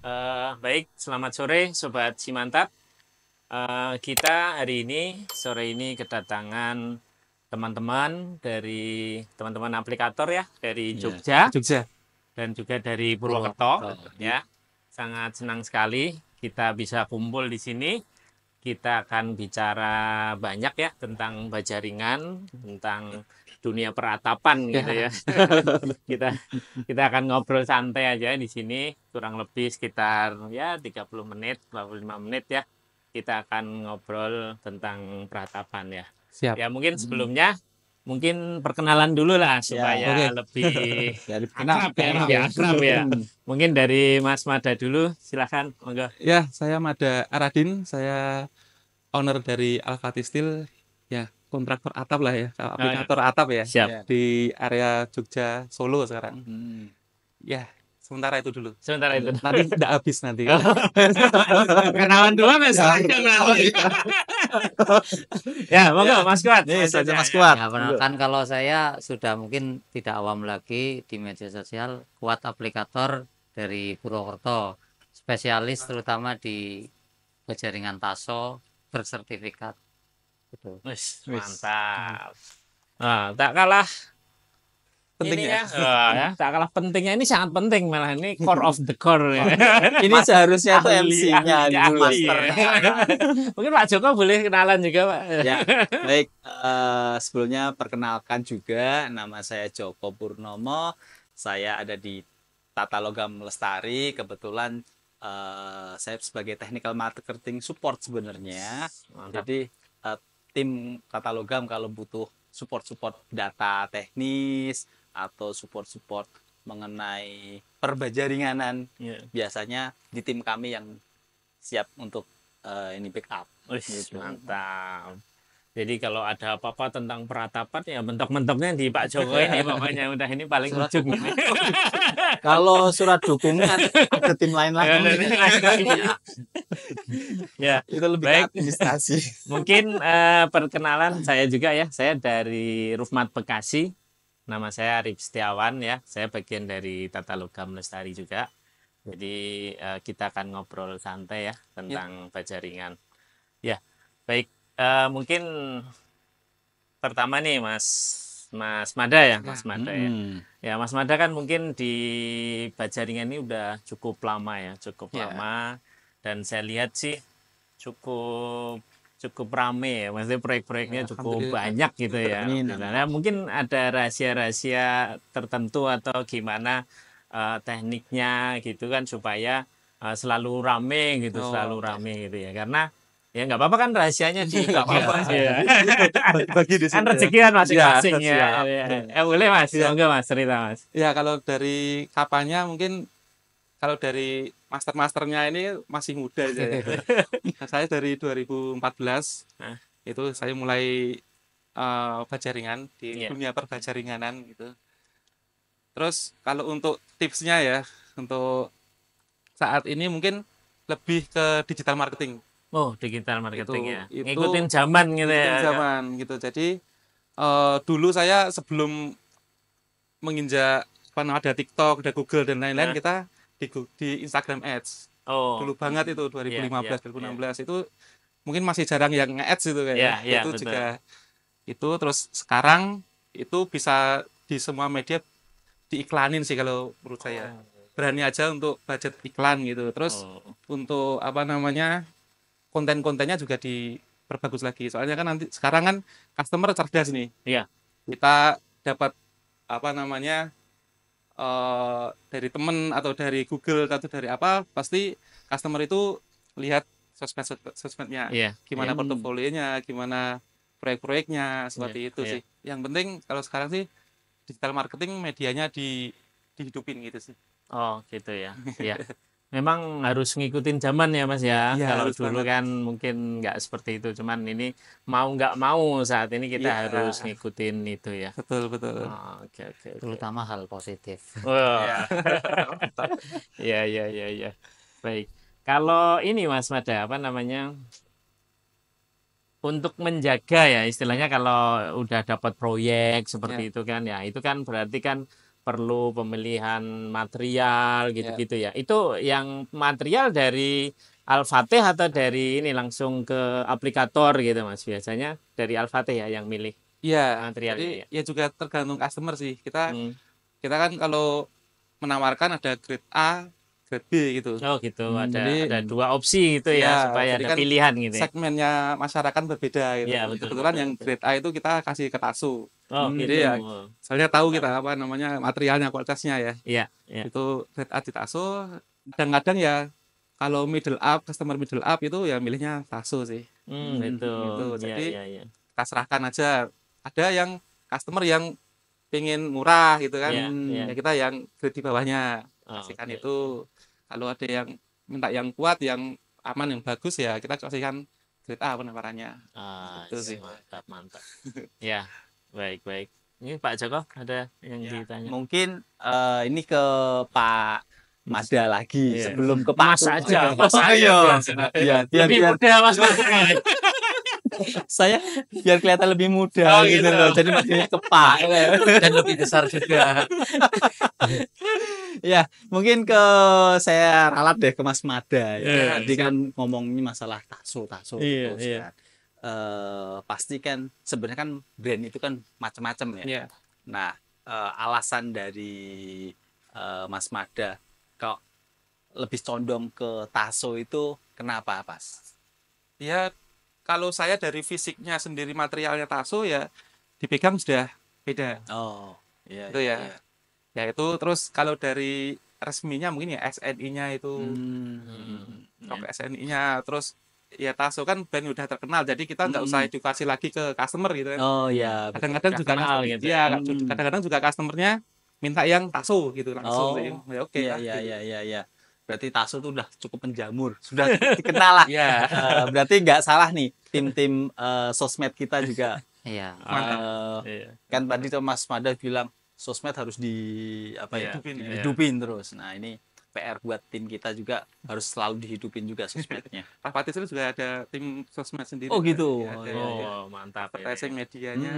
Baik, selamat sore Sobat Simantat. Kita hari ini, sore ini kedatangan teman-teman dari teman-teman aplikator ya, dari Jogja Jogja. dan juga dari Purwokerto. Ya, sangat senang sekali kita bisa kumpul di sini. Kita akan bicara banyak ya tentang bajaringan, tentang dunia peratapan gitu ya. kita kita akan ngobrol santai aja di sini kurang lebih sekitar ya 30 menit, 25 menit ya. Kita akan ngobrol tentang peratapan ya. Siap. Ya mungkin sebelumnya mungkin perkenalan dulu lah supaya Oke. lebih Dari akrab ya, lebih akrab ya. Mungkin dari Mas Mada dulu, silakan. Monggo. Ya, saya Mada Aradin, saya owner dari Alfati Steel, ya kontraktor atap lah ya, aplikator atap ya, Siap. di area Jogja, Solo sekarang. Ya, sementara itu dulu. Sementara itu. Nanti tidak habis nanti. Kenalan dulu Mas. Ya, monggo Mas Kuat. Nih, Lanjut saja ya, Mas ya. Kuat. Ya, perkenalkan kalau saya sudah mungkin tidak awam lagi di media sosial, Kuat aplikator dari Purwokerto, spesialis terutama di jaringan TASO bersertifikat. Gitu. Wis, mantap. Nah, tak kalah Penting ini ya. ya, tak kalah pentingnya ini sangat penting malah ini core of the core ya. Ini seharusnya tuh MC-nya ahli, dulu, ahli, master. ya. Mungkin Pak Joko boleh kenalan juga Pak. Ya, baik. Sebelumnya perkenalkan juga, nama saya Joko Purnomo. Saya ada di Tata Logam Lestari. Kebetulan saya sebagai technical marketing support sebenarnya. Mantap. Jadi tim Tata Logam kalau butuh support data teknis atau support mengenai perbajaringanan, Ya. biasanya di tim kami yang siap untuk ini backup. Wis, Gitu. mantap. Jadi kalau ada apa-apa tentang peratapan ya mentok-mentoknya di Pak Joko ini pokoknya udah ini paling ujung. Kalau surat dukungan ada tim lain lagi. Ya, Itu lebih baik. ke administrasi. Mungkin perkenalan saya juga ya. Saya dari Rufmat Bekasi. Nama saya Arif Setiawan ya. Saya bagian dari Tata Logam Lestari juga. Jadi kita akan ngobrol santai ya tentang bajaringan. Ya, baik. Mungkin pertama nih Mas Mada ya, Mas Mada ya. Ya, Mas Mada kan mungkin di bajaringan ini udah cukup lama ya, cukup Ya. lama. Dan saya lihat sih cukup rame ya, maksudnya proyek-proyeknya Ya, cukup alhamdulillah. banyak gitu ya. Amin. Nah, mungkin ada rahasia-rahasia tertentu atau gimana tekniknya gitu kan supaya selalu rame gitu, Oh, selalu oke. rame gitu ya. Karena ya nggak apa-apa kan rahasianya di Nggak apa-apa. ya. Bagi di Kan situ ya. rezeki kan masing-masing ya. siap. Boleh Mas, Ya. monggo Mas cerita Mas. Ya, kalau dari kapannya mungkin kalau dari masternya ini masih muda aja ya. Saya dari 2014 Hah? itu saya mulai bajaringan di Iya. dunia perbajaringanan gitu. Terus kalau untuk tipsnya ya untuk saat ini mungkin lebih ke digital marketing. Oh, digital marketing ya. Itu Ngikutin zaman gitu ya. Ngikutin zaman gitu. Jadi dulu saya sebelum menginjak ada TikTok, ada Google dan lain-lain, Hah? kita di Instagram Ads. Oh. Dulu banget itu 2015, Iya, 2016 itu mungkin masih jarang yang nge-ads itu kayak. Iya, iya, Itu betul. juga itu terus sekarang itu bisa di semua media diiklanin sih kalau menurut saya. Berani aja untuk budget iklan gitu. Terus Oh. untuk apa namanya konten-kontennya juga diperbagus lagi. Soalnya kan nanti sekarang kan customer cerdas nih. Iya. Kita dapat apa namanya dari temen atau dari Google atau dari apa, pasti customer itu lihat sosmednya, Iya. gimana Iya. portofolionya, gimana proyek-proyeknya, seperti Iya, itu iya. sih. Yang penting kalau sekarang sih digital marketing medianya dihidupin gitu sih. Oh, gitu ya. Iya. Memang harus ngikutin zaman ya Mas ya. Iya, Kalau harus dulu banget. kan mungkin nggak seperti itu. Cuman ini mau nggak mau saat ini kita Iya. harus ngikutin itu ya. Betul, betul. Oh, oke. Terutama hal positif. Wah. Iya, iya. Baik. Kalau ini Mas Mada, apa namanya? Untuk menjaga ya istilahnya kalau udah dapat proyek seperti itu kan ya, itu kan berarti kan perlu pemilihan material gitu-gitu ya. Itu yang material dari Al-Fatih atau dari ini langsung ke aplikator gitu Mas? Biasanya dari Al-Fatih ya yang milih Iya, materialnya jadi ya. ya juga tergantung customer sih. Kita Hmm. kita kan kalau menawarkan ada grade A, grade B gitu. Oh gitu, jadi ada dua opsi gitu ya ya supaya jadi ada kan pilihan gitu ya. segmennya masyarakat berbeda gitu. Iya, betul, Kebetulan betul, yang betul. grade A itu kita kasih ke Taso. Oh gitu. Jadi ya soalnya tahu kita apa namanya materialnya, kualitasnya ya. Iya, iya. Itu grade A di Taso. Kadang-kadang ya kalau middle up, customer middle up itu ya milihnya Taso sih. Gitu. Gitu. Iya, Jadi iya, iya. kita serahkan aja. Ada yang customer yang pengen murah gitu kan. Iya, iya. Ya kita yang grade di bawahnya Oh, kasihkan oke. itu. Kalau ada yang minta yang kuat, yang aman, yang bagus ya kita kasihkan grade A penawarannya. Ah, Gitu sih. mantap, mantap. Ya, baik, baik. Ini Pak Joko ada yang ditanya. Mungkin ini ke Pak Mada lagi Iya. sebelum ke Pak Mas Tum. aja, Oh, Mas aja. iya. Iya, biar, Lebih biar muda Mas. saya biar kelihatan lebih muda Oh, gitu gitu. loh. Jadi maksudnya ke Pak. Dan lebih besar juga. Ya, mungkin ke saya ralat deh ke Mas Mada ya. Iya. Tadi kan ngomongin masalah taso Iya, terus iya. kan. Pasti kan sebenarnya kan brand itu kan macam-macam ya. Iya. Nah, alasan dari Mas Mada kok lebih condong ke taso itu kenapa, Pas? Ya kalau saya dari fisiknya sendiri materialnya Taso ya dipegang sudah beda. Oh, iya. Itu ya. Ya itu terus kalau dari resminya mungkin ya SNI-nya itu sampai SNI-nya terus ya Taso kan brand udah terkenal jadi kita nggak usah edukasi lagi ke customer gitu kan. Oh iya. Kadang-kadang juga Kenal gitu. iya, kadang-kadang juga customernya minta yang Taso gitu langsung Oh, sih. Ya oke iya, lah. iya, gitu. iya, iya, iya. Berarti Taso tuh udah cukup menjamur, sudah dikenal lah. Iya. Berarti nggak salah nih tim-tim sosmed kita juga. Iya. Eh, kan tadi tuh Mas Mada bilang sosmed harus di apa ya? Hidupin, ya. Dihidupin terus. Nah, ini PR buat tim kita juga harus selalu dihidupin juga sosmednya. Rapatis itu juga ada tim sosmed sendiri. Oh, gitu. Ya, ada, Oh, ya. Oh, mantap. ini. Advertising medianya.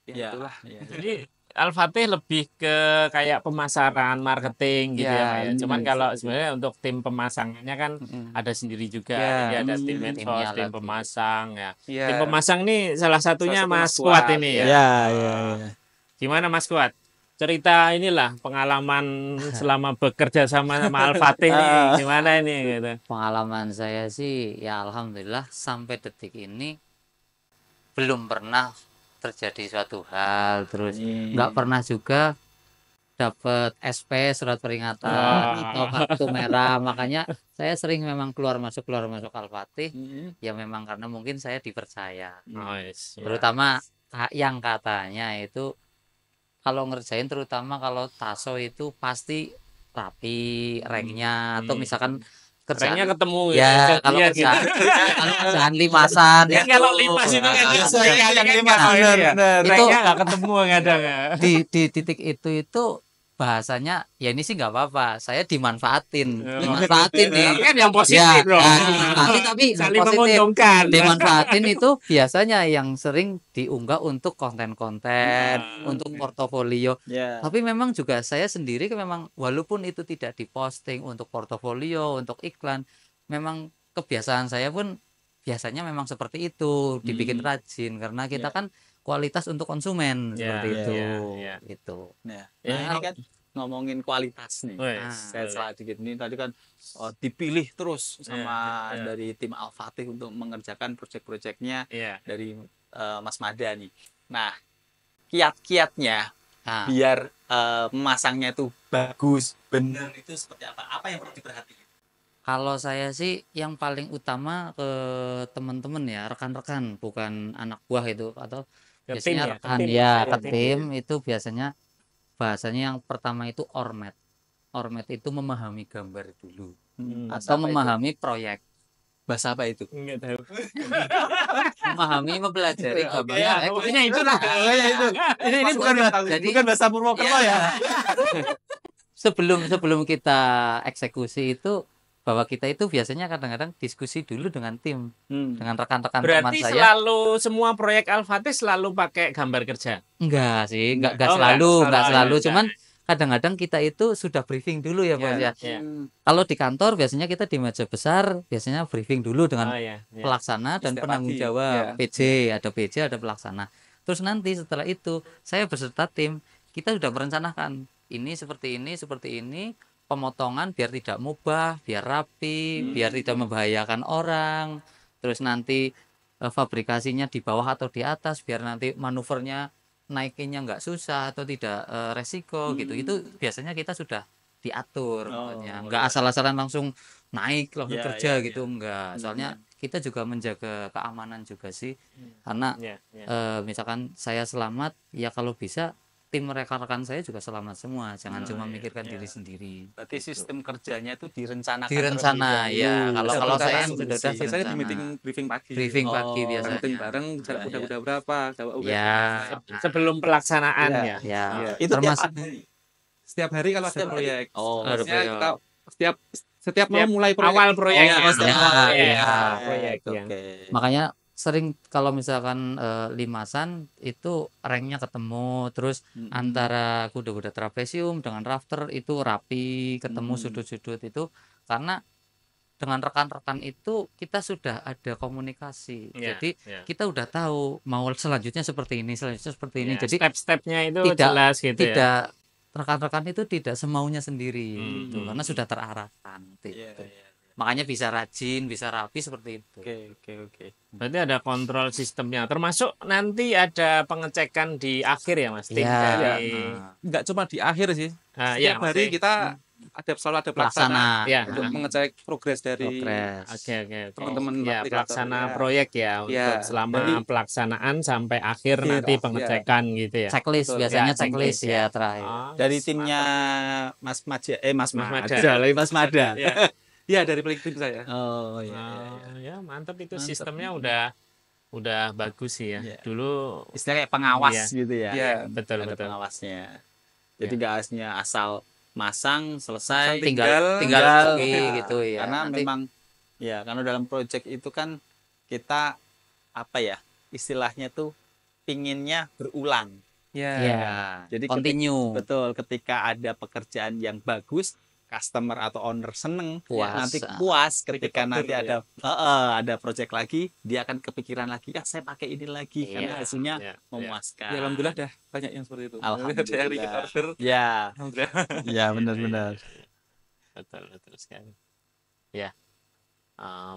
Ya, Ya, itulah. ya. Jadi Al-Fatih lebih ke kayak pemasaran, marketing gitu ya, Pak ya. Cuman kalau sebenarnya untuk tim pemasangannya kan ada sendiri juga. Ya. Jadi ada tim medsos, Timnya tim lagi. pemasang ya. Iya. Tim pemasang nih salah satunya Salah satu Mas Mas Kuat Kuat, ini ya. ya. Ya, ya, ya. Gimana Mas Kuat? Cerita inilah pengalaman selama bekerja sama Al-Fatih nih. Gimana ini gitu. Pengalaman saya sih ya alhamdulillah sampai detik ini belum pernah terjadi suatu hal, terus nggak pernah juga dapat SP surat peringatan atau kartu merah. Makanya saya sering memang keluar masuk Al-Fatih ya memang karena mungkin saya dipercaya. Nice. Terutama yang katanya itu kalau ngerjain terutama kalau Taso itu pasti rapi ranknya atau misalkan Kerennya kerjaan ketemu ya kalau lihat gitu. kerjaan limasan Kan kalau limas itu kan sekali yang kan limas, kalau ini ya. bener. Itu- Ranknya nggak ketemu kadang ya. di titik itu bahasanya ya ini sih nggak apa-apa saya dimanfaatin Tapi nih kan yang positif ya loh. dimanfaatin tapi yang Saling positif menguntungkan. dimanfaatin itu biasanya yang sering diunggah untuk konten-konten untuk portofolio. Ya. Tapi memang juga saya sendiri memang walaupun itu tidak diposting untuk portofolio, untuk iklan, memang kebiasaan saya pun biasanya memang seperti itu, dibikin rajin karena kita kan kualitas untuk konsumen Ya, seperti itu. ya. Gitu. Nah, Ya. ini kan ngomongin kualitas nih. Wes, Saya salah dikit ini tadi kan dipilih terus sama ya. dari tim Al-Fatih untuk mengerjakan proyek-proyeknya Iya. dari Mas Mada nih. Nah, kiat-kiatnya Nah, biar memasangnya itu bagus, benar itu seperti apa? Apa yang perlu diperhatikan? kalau saya sih yang paling utama ke teman-teman ya, rekan-rekan, bukan anak buah itu atau Ke biasanya tim ya, ke rekan tim. ya, Ke ke tim. tim itu biasanya bahasanya yang pertama itu ormet. Ormet itu memahami gambar dulu Bahasa atau apa itu? memahami proyek, Bahasa apa itu? Enggak tahu. memahami mempelajari gambarnya. Ya, pokoknya itu lah. Ini bukan bahasa Purwokerto ya. sebelum kita eksekusi itu bahwa kita itu biasanya kadang-kadang diskusi dulu dengan tim, dengan rekan-rekan teman Berarti saya. selalu semua proyek Alfatis selalu pakai gambar kerja. Enggak sih, enggak Oh, selalu, enggak selalu, cuman kadang-kadang kita itu sudah briefing dulu ya, Bos ya. Iya. Kalau di kantor biasanya kita di meja besar biasanya briefing dulu dengan Oh iya. pelaksana dan Setiap penanggung pagi, jawab, ya. PJ, ada pelaksana. Terus nanti setelah itu saya beserta tim, kita sudah merencanakan ini, seperti ini, pemotongan biar tidak mubah, biar rapi, biar tidak membahayakan orang. Terus nanti fabrikasinya di bawah atau di atas biar nanti manuvernya naikinnya nggak susah atau tidak resiko gitu. Itu biasanya kita sudah diatur, maksudnya nggak asal-asalan langsung naik langsung kerja gitu, enggak. Soalnya kita juga menjaga keamanan juga sih, karena misalkan saya selamat ya kalau bisa tim rekan-rekan saya juga selamat semua, jangan cuma mikirkan diri sendiri. Berarti sistem kerjanya itu direncanakan. Direncana ya. Kalau saya sudah biasanya di meeting briefing pagi. briefing pagi biasanya. Meeting bareng udah berapa? Ya, Sebelum pelaksanaan ya. ya. Itu Termasuk Setiap hari kalau ada proyek. ada Maksudnya proyek. kita setiap mau mulai proyek. Awal proyek. Ya, Proyek. makanya sering kalau misalkan limasan itu ranknya ketemu, terus antara kuda-kuda trapesium dengan rafter itu rapi, ketemu sudut-sudut itu, karena dengan rekan-rekan itu kita sudah ada komunikasi. Jadi kita udah tahu mau selanjutnya seperti ini, jadi step-stepnya itu tidak- jelas gitu ya. tidak rekan-rekan itu tidak semaunya sendiri gitu, karena sudah terarahkan gitu. Makanya bisa rajin, bisa rapi seperti itu. Oke. Berarti ada kontrol sistemnya. Termasuk nanti ada pengecekan di akhir ya Mas. Tim Ya, dari Enggak cuma di akhir sih. ya, Setiap hari maksudnya- kita selalu ada pelaksana Pelaksana. Ya. untuk mengecek progres dari Progres. Oke. Teman-teman Ya, aplikator, pelaksana ya. proyek ya untuk Ya. selama Jadi- pelaksanaan sampai akhir nanti ya. pengecekan gitu ya. Checklist Betul. biasanya Ya, checklist checklist, ya terakhir. Oh, Dari timnya Mas Maja, Mas Mada. Mada, lagi Mas Mada. Iya, dari tim saya. Oh ya mantap itu Mantap. sistemnya udah bagus sih ya. Iya. Dulu Istilahnya kayak pengawas Iya. gitu ya. Iya. betul. Ada pengawasnya. Jadi nggak hanya asal masang selesai. tinggal tinggal. gitu ya. Karena Nanti memang ya karena dalam project itu kan kita apa ya istilahnya tuh pinginnya berulang. Iya. ya, Jadi continue. betul ketika ada pekerjaan yang bagus, customer atau owner seneng, Puas. nanti puas ketika Ketika nanti order, ada project lagi, dia akan kepikiran lagi, ya saya pakai ini lagi karena Iya. hasilnya Ya, memuaskan. Ya, alhamdulillah dah banyak yang seperti itu. Alhamdulillah. Ada yang repeat order. Ya, Alhamdulillah. ya benar-benar. betul sekali. Ya.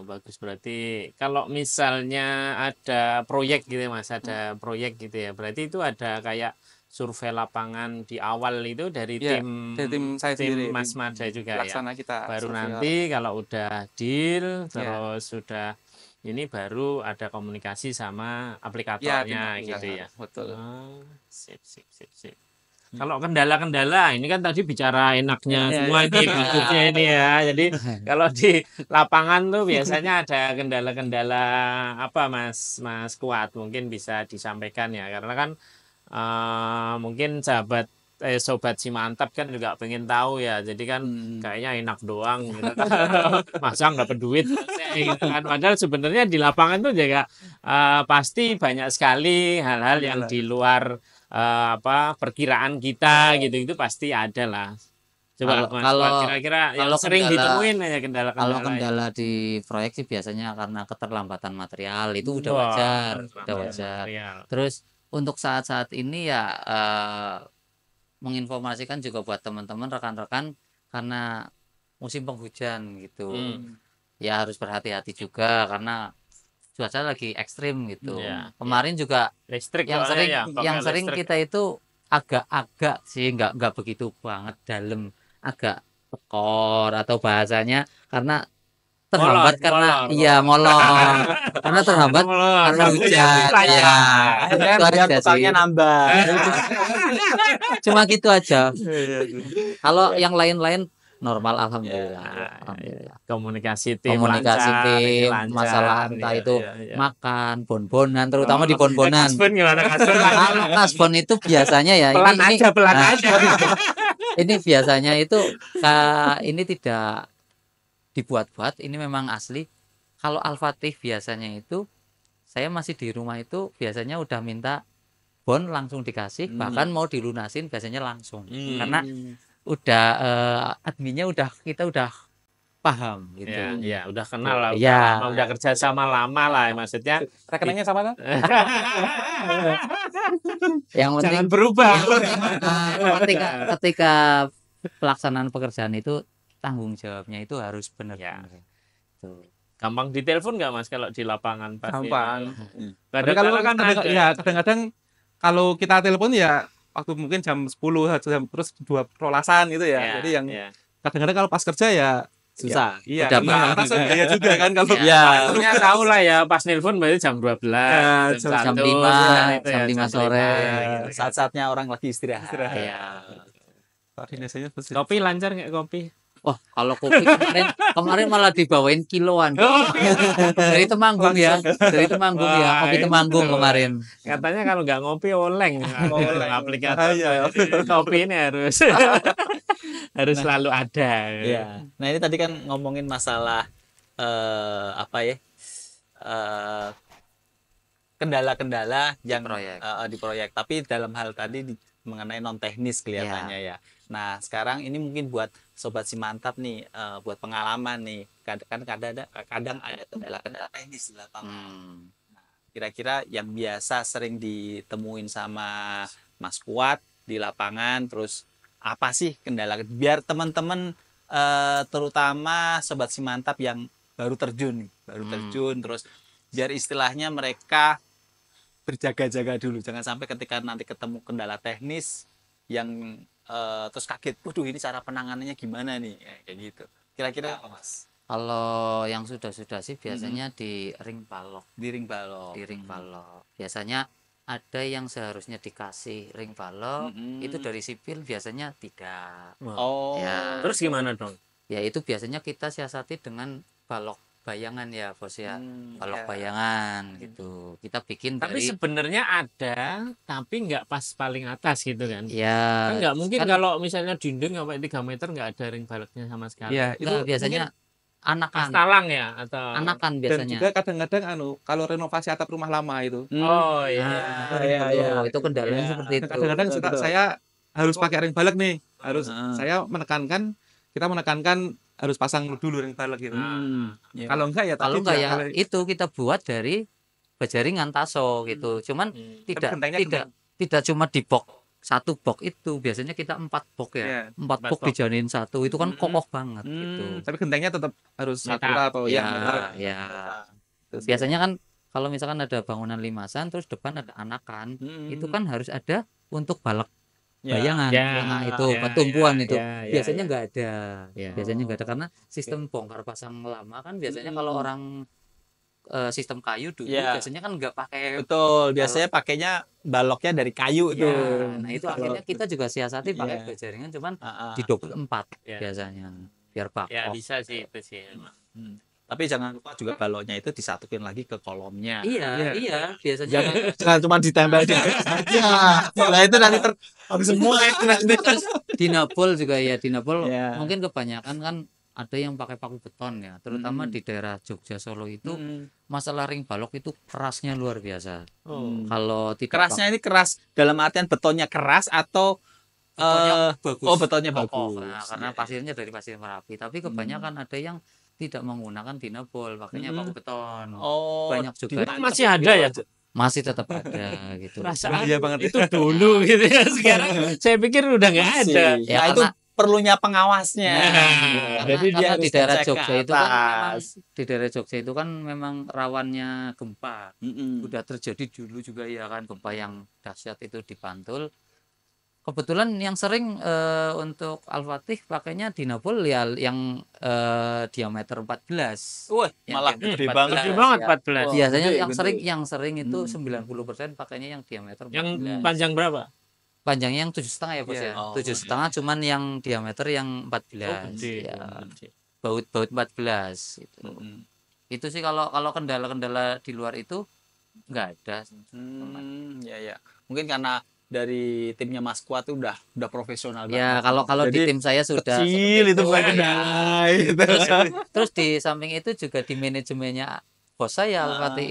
Bagus, berarti kalau misalnya ada proyek gitu ya Mas, ada proyek gitu ya. Berarti itu ada kayak survei lapangan di awal itu dari Ya, tim dari tim saya sendiri, Mas tim Mada juga ya. Pelaksana kita. Baru surveyor. nanti kalau udah deal terus sudah ini baru ada komunikasi sama Ya, aplikatornya tim gitu ya. Betul. Sip. Kalau kendala-kendala ini kan tadi bicara enaknya semua ini bagusnya ini ya. Jadi kalau di lapangan tuh biasanya ada kendala-kendala apa Mas Kuat, mungkin bisa disampaikan ya, karena kan mungkin sobat si mantap kan juga pengen tahu ya. Jadi kan kayaknya enak doang gitu. Masa nggak dapat duit gitu kan. Padahal sebenarnya di lapangan tuh juga pasti banyak sekali hal-hal yang di luar perkiraan kita gitu, itu pasti ada lah. Coba Mas Fuad, kira-kira yang sering ditemuin aja kendala-kendala. Kalau kendala di proyek sih biasanya karena keterlambatan material, itu udah wajar, Material. Terus untuk saat-saat ini ya menginformasikan juga buat teman-teman rekan-rekan, karena musim penghujan gitu. Ya harus berhati-hati juga karena cuaca lagi ekstrim gitu. Iya. Kemarin juga Listrik yang soalnya sering ya, yang pakai sering listrik. kita itu agak-agak sih nggak begitu banget dalam, agak tekor atau bahasanya karena terhambat Molor, karena molor. iya molor karena terhambat karena hujan ya. Akhirnya Itu biar aja tukangnya sih. nambah. Cuma gitu aja. Iya, Kalau yang lain-lain normal, alhamdulillah. Ya, Alhamdulillah. Komunikasi tim Komunikasi lancar, ini tim, lancar, masalah entah ya, itu ya. makan, bon-bonan, terutama di bon-bonan. Kasbon gimana Kasbon? Kalau kasbon itu biasanya ya Pelan aja, pelan nah, aja. ini biasanya itu ini tidak dibuat-buat, ini memang asli. Kalau Al-Fatih biasanya itu saya masih di rumah itu biasanya udah minta bon langsung dikasih, bahkan mau dilunasin biasanya langsung. Karena udah adminnya kita udah paham gitu. Ya, udah kenal lah, Iya. udah kerja sama lama lah, maksudnya. Rekeningnya sama kan? Yang penting Jangan berubah. ketika pelaksanaan pekerjaan itu tanggung jawabnya itu harus benar-benar. Tuh. Gampang ditelepon nggak Mas kalau di lapangan pas Gampang. ini? Tapi kalau Kadang-kadang kan ada. ya kadang-kadang kalau kita telepon ya waktu mungkin jam 10 terus 2 prolasan gitu ya. Ya, Jadi yang ya. kadang-kadang kalau pas kerja ya susah. iya, Udah iya, masuk ya juga kan kalau Ya. Maksudnya tahu lah ya, pas nelpon berarti jam 12, Ya, jam 1, 5, itu jam 5 sore. gitu. Saat-saatnya orang lagi istirahat. Ya. koordinasinya bersih. Kopi lancar nggak kopi? Wah, kalau kopi kemarin malah dibawain kiloan. Dari Temanggung ya. Dari Temanggung ya. Kopi Wah, Temanggung itu. kemarin. Katanya kalau nggak ngopi oleng. Aplikator Bahaya. kopi ini harus harus selalu ada. Iya. Nah, ini tadi kan ngomongin masalah apa ya? Kendala-kendala yang proyek. di proyek. Tapi dalam hal tadi mengenai non teknis kelihatannya ya. Nah, sekarang ini mungkin buat sobat Simantap nih, buat pengalaman nih. Kadang ada kendala-kendala teknis di lapangan. Kira-kira yang biasa sering ditemuin sama Mas Kuat di lapangan, terus apa sih kendala biar teman-teman terutama sobat Simantap yang baru terjun terus biar istilahnya mereka berjaga-jaga dulu, jangan sampai ketika nanti ketemu kendala teknis yang terus kaget, waduh ini cara penanganannya gimana nih, kayak gitu. Kira-kira apa Mas? Kalau yang sudah-sudah sih biasanya di ring balok. Di ring balok. Di ring balok. Biasanya ada yang seharusnya dikasih ring balok, itu dari sipil biasanya tidak. Oh. Ya. Terus gimana dong? Ya itu biasanya kita siasati dengan balok bayangan ya bos ya. Balok bayangan gitu. Kita bikin Tapi dari sebenarnya ada, tapi nggak pas paling atas gitu kan? ya Kan nggak mungkin kan- kalau misalnya dinding sampai 3 meter nggak ada ring baloknya sama sekali. Iya, itu enggak, biasanya anakan Talang ya atau anakan dan biasanya. juga kadang-kadang kalau renovasi atap rumah lama itu Oh iya. Nah, itu kendalanya seperti itu. kadang-kadang suka saya harus pakai ring balok nih, harus Heeh. saya kita menekankan harus pasang dulu ring balok gitu. Ya. Kalau enggak ya Kalau tadi enggak dia ya boleh- itu kita buat dari bajaringan taso gitu. Cuman tidak gentengnya tidak cuma di box satu box itu, biasanya kita 4 box ya. Iya. 4 box box. dijadiin satu, itu kan kokoh banget gitu. tapi gentengnya tetap harus Metal. satu atau Ya, yang ya. Biasanya kan kalau misalkan ada bangunan limasan terus depan ada anakan, itu kan harus ada untuk balok bayangan. Ya, Nah, itu ya, pertumbuhan ya, itu. ya, ya, Biasanya ya. nggak ada. Ya. Biasanya nggak ada karena sistem bongkar pasang lama kan biasanya kalau orang sistem kayu dulu Ya. biasanya kan nggak pakai. Betul, biasanya pakainya baloknya dari kayu Ya, tuh. nah itu akhirnya kita juga siasati pakai Iya. bajaringan cuman Ah, ah. di 24 Ya. biasanya biar bakal. Ya bisa sih itu sih. Tapi jangan lupa juga baloknya itu disatuin lagi ke kolomnya. Iya, biasanya Jangan cuma ditempel di nah itu nanti habis semua itu nanti. dinabol juga ya, dinabol Ya. mungkin kebanyakan kan ada yang pakai paku beton ya, terutama di daerah Jogja Solo itu masalah ring balok itu kerasnya luar biasa. Oh. Kalau tidak Kerasnya ini keras dalam artian betonnya keras atau betonnya bagus. oh betonnya kokoh. bagus. Nah, karena Iya. pasirnya dari pasir Merapi, tapi kebanyakan ada yang tidak menggunakan dinabol, pakainya paku beton. Oh, Banyak juga Masih ada ya? masih tetap ada gitu. Perasaan Iya banget. itu dulu gitu ya. Sekarang saya pikir udah nggak ada. Ya, Ya, itu karena- perlunya pengawasnya. Karena, Jadi dia karena harus di daerah ngecek ke Jogja itu kan memang atas. di daerah Jogja itu kan memang rawannya gempa. Mm-mm. Udah terjadi dulu juga ya kan gempa yang dahsyat itu di Bantul. Kebetulan yang sering untuk Al-Fatih pakainya dinabol ya yang diameter 14. Wah, Yang malah diameter gede 14, banget. Gede banget ya. 14. Wah. Biasanya gede, yang gede. sering itu 90% pakainya yang diameter 14. Yang panjang berapa? Panjangnya yang 7,5 ya bos Iya. ya. Oh, 7,5 cuman yang diameter yang 14. Gede. Ya. Baut 14 itu. Mm-mm. Itu sih kalau kendala-kendala di luar itu nggak ada. Ya ya. Mungkin karena dari timnya Mas Kuat tuh udah profesional Ya, banget. kalau di Jadi tim saya sudah kecil seperti itu bukan ya. kendala gitu. Terus di samping itu juga di manajemennya bos saya Al-Fatih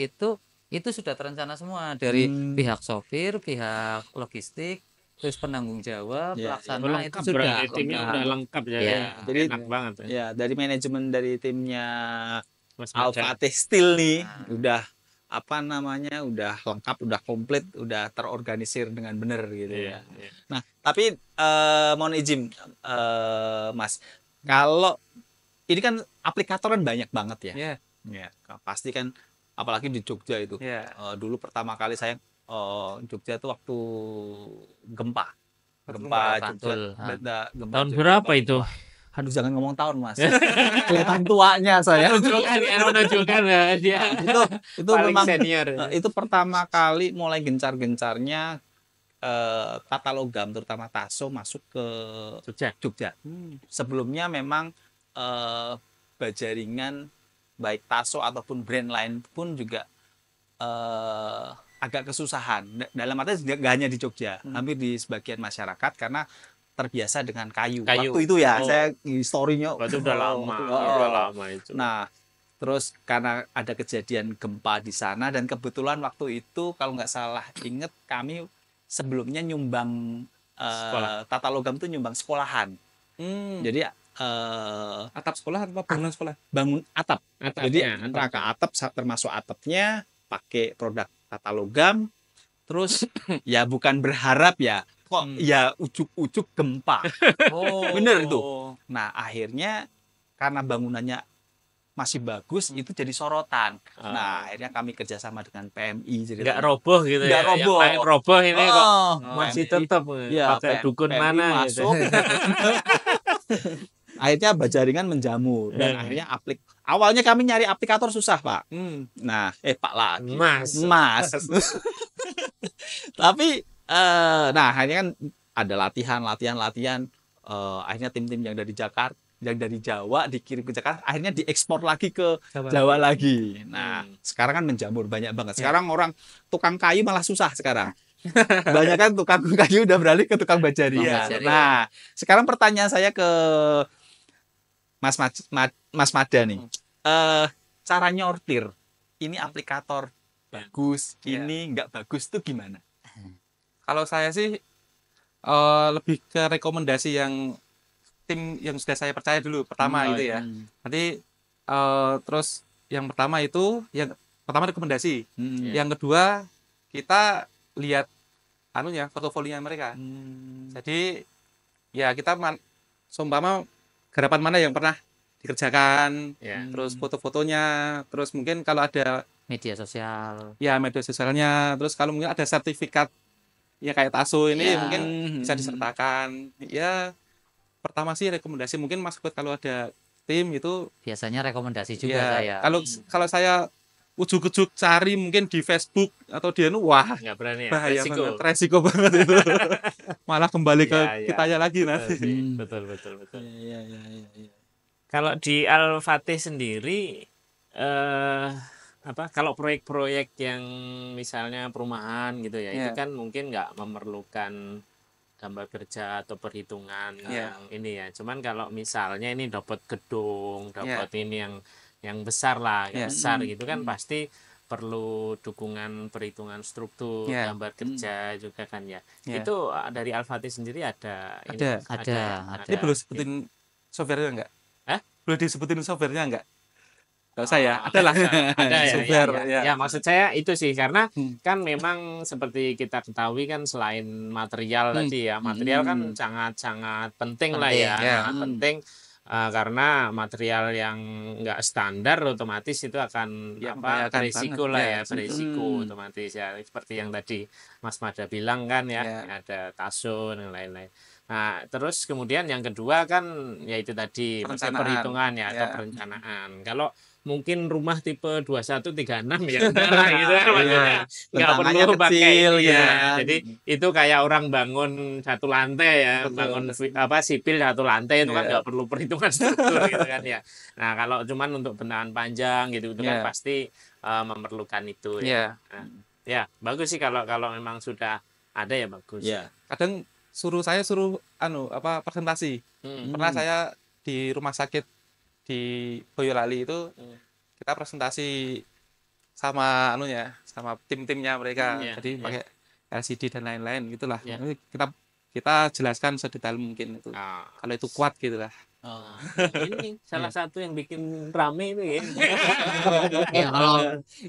itu sudah terencana semua dari pihak sopir, pihak logistik, terus penanggung jawab, Ya, pelaksana itu Lengkap sudah berarti timnya lengkap. udah lengkap ya. Ya. Jadi Enak banget ya. ya dari manajemen dari timnya Mas Maja. Al-Fatih Steel nih udah apa namanya udah lengkap, udah komplit, udah terorganisir dengan benar gitu Iya, ya. iya. Nah, tapi mohon izin Mas, kalau ini kan aplikator kan banyak banget ya. Iya. Ya, pasti kan apalagi di Jogja itu. Iya. Dulu pertama kali saya Jogja itu waktu gempa. Gempa Jogja. Bantul. Gempa Tahun Jogja. berapa itu? Aduh, jangan ngomong tahun, Mas. Kelihatan tuanya saya. Menunjukkan ya dia Itu paling memang senior. itu pertama kali mulai gencar-gencarnya tata logam terutama Taso masuk ke Jogja. Sebelumnya memang Bajaringan baik Taso ataupun brand lain pun juga agak kesusahan. Dalam arti nggak hanya di Jogja, hampir di sebagian masyarakat karena terbiasa dengan kayu. Kayu. Waktu itu ya, Oh. saya historinya Berarti udah lama, Oh. udah lama itu. Nah, terus karena ada kejadian gempa di sana dan kebetulan waktu itu kalau nggak salah inget kami sebelumnya nyumbang Sekolah. tata logam itu nyumbang sekolahan. Jadi Atap sekolah atau bangunan sekolah? bangun atap. Jadi Atapnya, rangka atap termasuk atapnya pakai produk tata logam. Terus ya bukan berharap ya kok ya ujuk-ujuk gempa. Oh. Bener itu. Nah, akhirnya karena bangunannya masih bagus itu jadi sorotan. Nah, akhirnya kami kerjasama dengan PMI jadi nggak roboh gitu Nggak ya. roboh. Yang lain roboh ini kok Oh, masih PMI. tetap Iya, pakai dukun PMI mana masuk. gitu. Akhirnya Bajaringan menjamur dan akhirnya awalnya kami nyari aplikator susah, Pak. Nah, Pak lagi. Mas. Tapi nah akhirnya kan ada latihan. Akhirnya tim-tim yang dari Jakarta, yang dari Jawa dikirim ke Jakarta, akhirnya diekspor lagi ke Jawa lagi. Nah, sekarang kan menjamur banyak banget. Sekarang orang tukang kayu malah susah sekarang. Banyak kan tukang kayu udah beralih ke tukang bajaringan. Bajaringan. Nah, sekarang pertanyaan saya ke Mas Mada nih. Cara nyortir ini aplikator bagus, Iya. ini nggak bagus tuh gimana? Kalau saya sih lebih ke rekomendasi yang tim yang sudah saya percaya dulu pertama itu ya. Nanti terus yang pertama itu yang pertama rekomendasi. Yang kedua kita lihat anunya portofolionya mereka. Jadi ya kita seumpama garapan mana yang pernah dikerjakan, Ya. terus foto-fotonya, terus mungkin kalau ada media sosial. ya media sosialnya, terus kalau mungkin ada sertifikat ya kayak Taso ini Ya. mungkin bisa disertakan. Ya pertama sih rekomendasi mungkin Mas Kuat kalau ada tim itu Biasanya rekomendasi juga ya saya. kalau saya ujuk-ujuk cari mungkin di Facebook atau di wah Nggak berani ya. bahaya Resiko. banget, resiko banget itu. Malah kembali ke Ya, ya. kitanya lagi Betul nanti. sih. Betul. Iya. Kalau di Al-Fatih sendiri kalau proyek-proyek yang misalnya perumahan gitu ya, itu Iya. kan mungkin nggak memerlukan gambar kerja atau perhitungan Iya. yang ini ya. Cuman kalau misalnya ini dapat gedung, Iya. dapat ini yang besar lah, yang Iya. besar gitu kan pasti perlu dukungan perhitungan struktur, Iya. gambar kerja juga kan ya. Iya. Itu dari Al-Fatih sendiri ada ini, Ada. ya? Ada. Ini belum sebutin software-nya enggak? Hah? Belum disebutin software-nya enggak? Enggak usah ya. Ada lah. Ada ya, Software, ya, ya. ya, maksud saya itu sih karena Hmm. kan memang seperti kita ketahui kan selain material tadi ya, material kan sangat penting lah Penting, ya, ya. sangat penting karena material yang nggak standar otomatis itu akan Ya, apa membahayakan berisiko banget, lah ya. ya, berisiko otomatis ya seperti yang tadi Mas Mada bilang kan ya, Ya. ada Taso dan lain-lain. Nah, terus kemudian yang kedua kan yaitu tadi maksudnya Perencanaan. perhitungan ya atau Ya. perencanaan. Kalau mungkin rumah tipe 2136 ya udah lah gitu kan maksudnya nggak Bentangannya perlu pakai kecil ini gitu ya. kan. Jadi itu kayak orang bangun satu lantai ya, Betul. bangun sipil satu lantai itu kan Iya. nggak perlu perhitungan struktur gitu kan ya. Nah, kalau cuman untuk bentangan panjang gitu itu kan Iya. pasti memerlukan itu ya. Iya. Nah, ya, bagus sih kalau memang sudah ada ya bagus. Ya. Kadang suruh presentasi. Pernah saya di rumah sakit di Boyolali itu kita presentasi sama sama tim-timnya mereka. Iya, Jadi iya. pakai LCD dan lain-lain gitulah. Iya. Jadi kita jelaskan sedetail mungkin itu. Ah. Kalau itu kuat gitu lah. Oh. Ini salah satu yang bikin rame itu ya. Ya,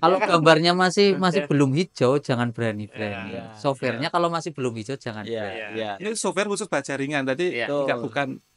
kalau gambarnya masih belum hijau jangan berani-berani. Ya. Softwarenya kalau masih belum hijau jangan Ya, Iya. ya. Ini software khusus baja ringan. Tadi Iya. enggak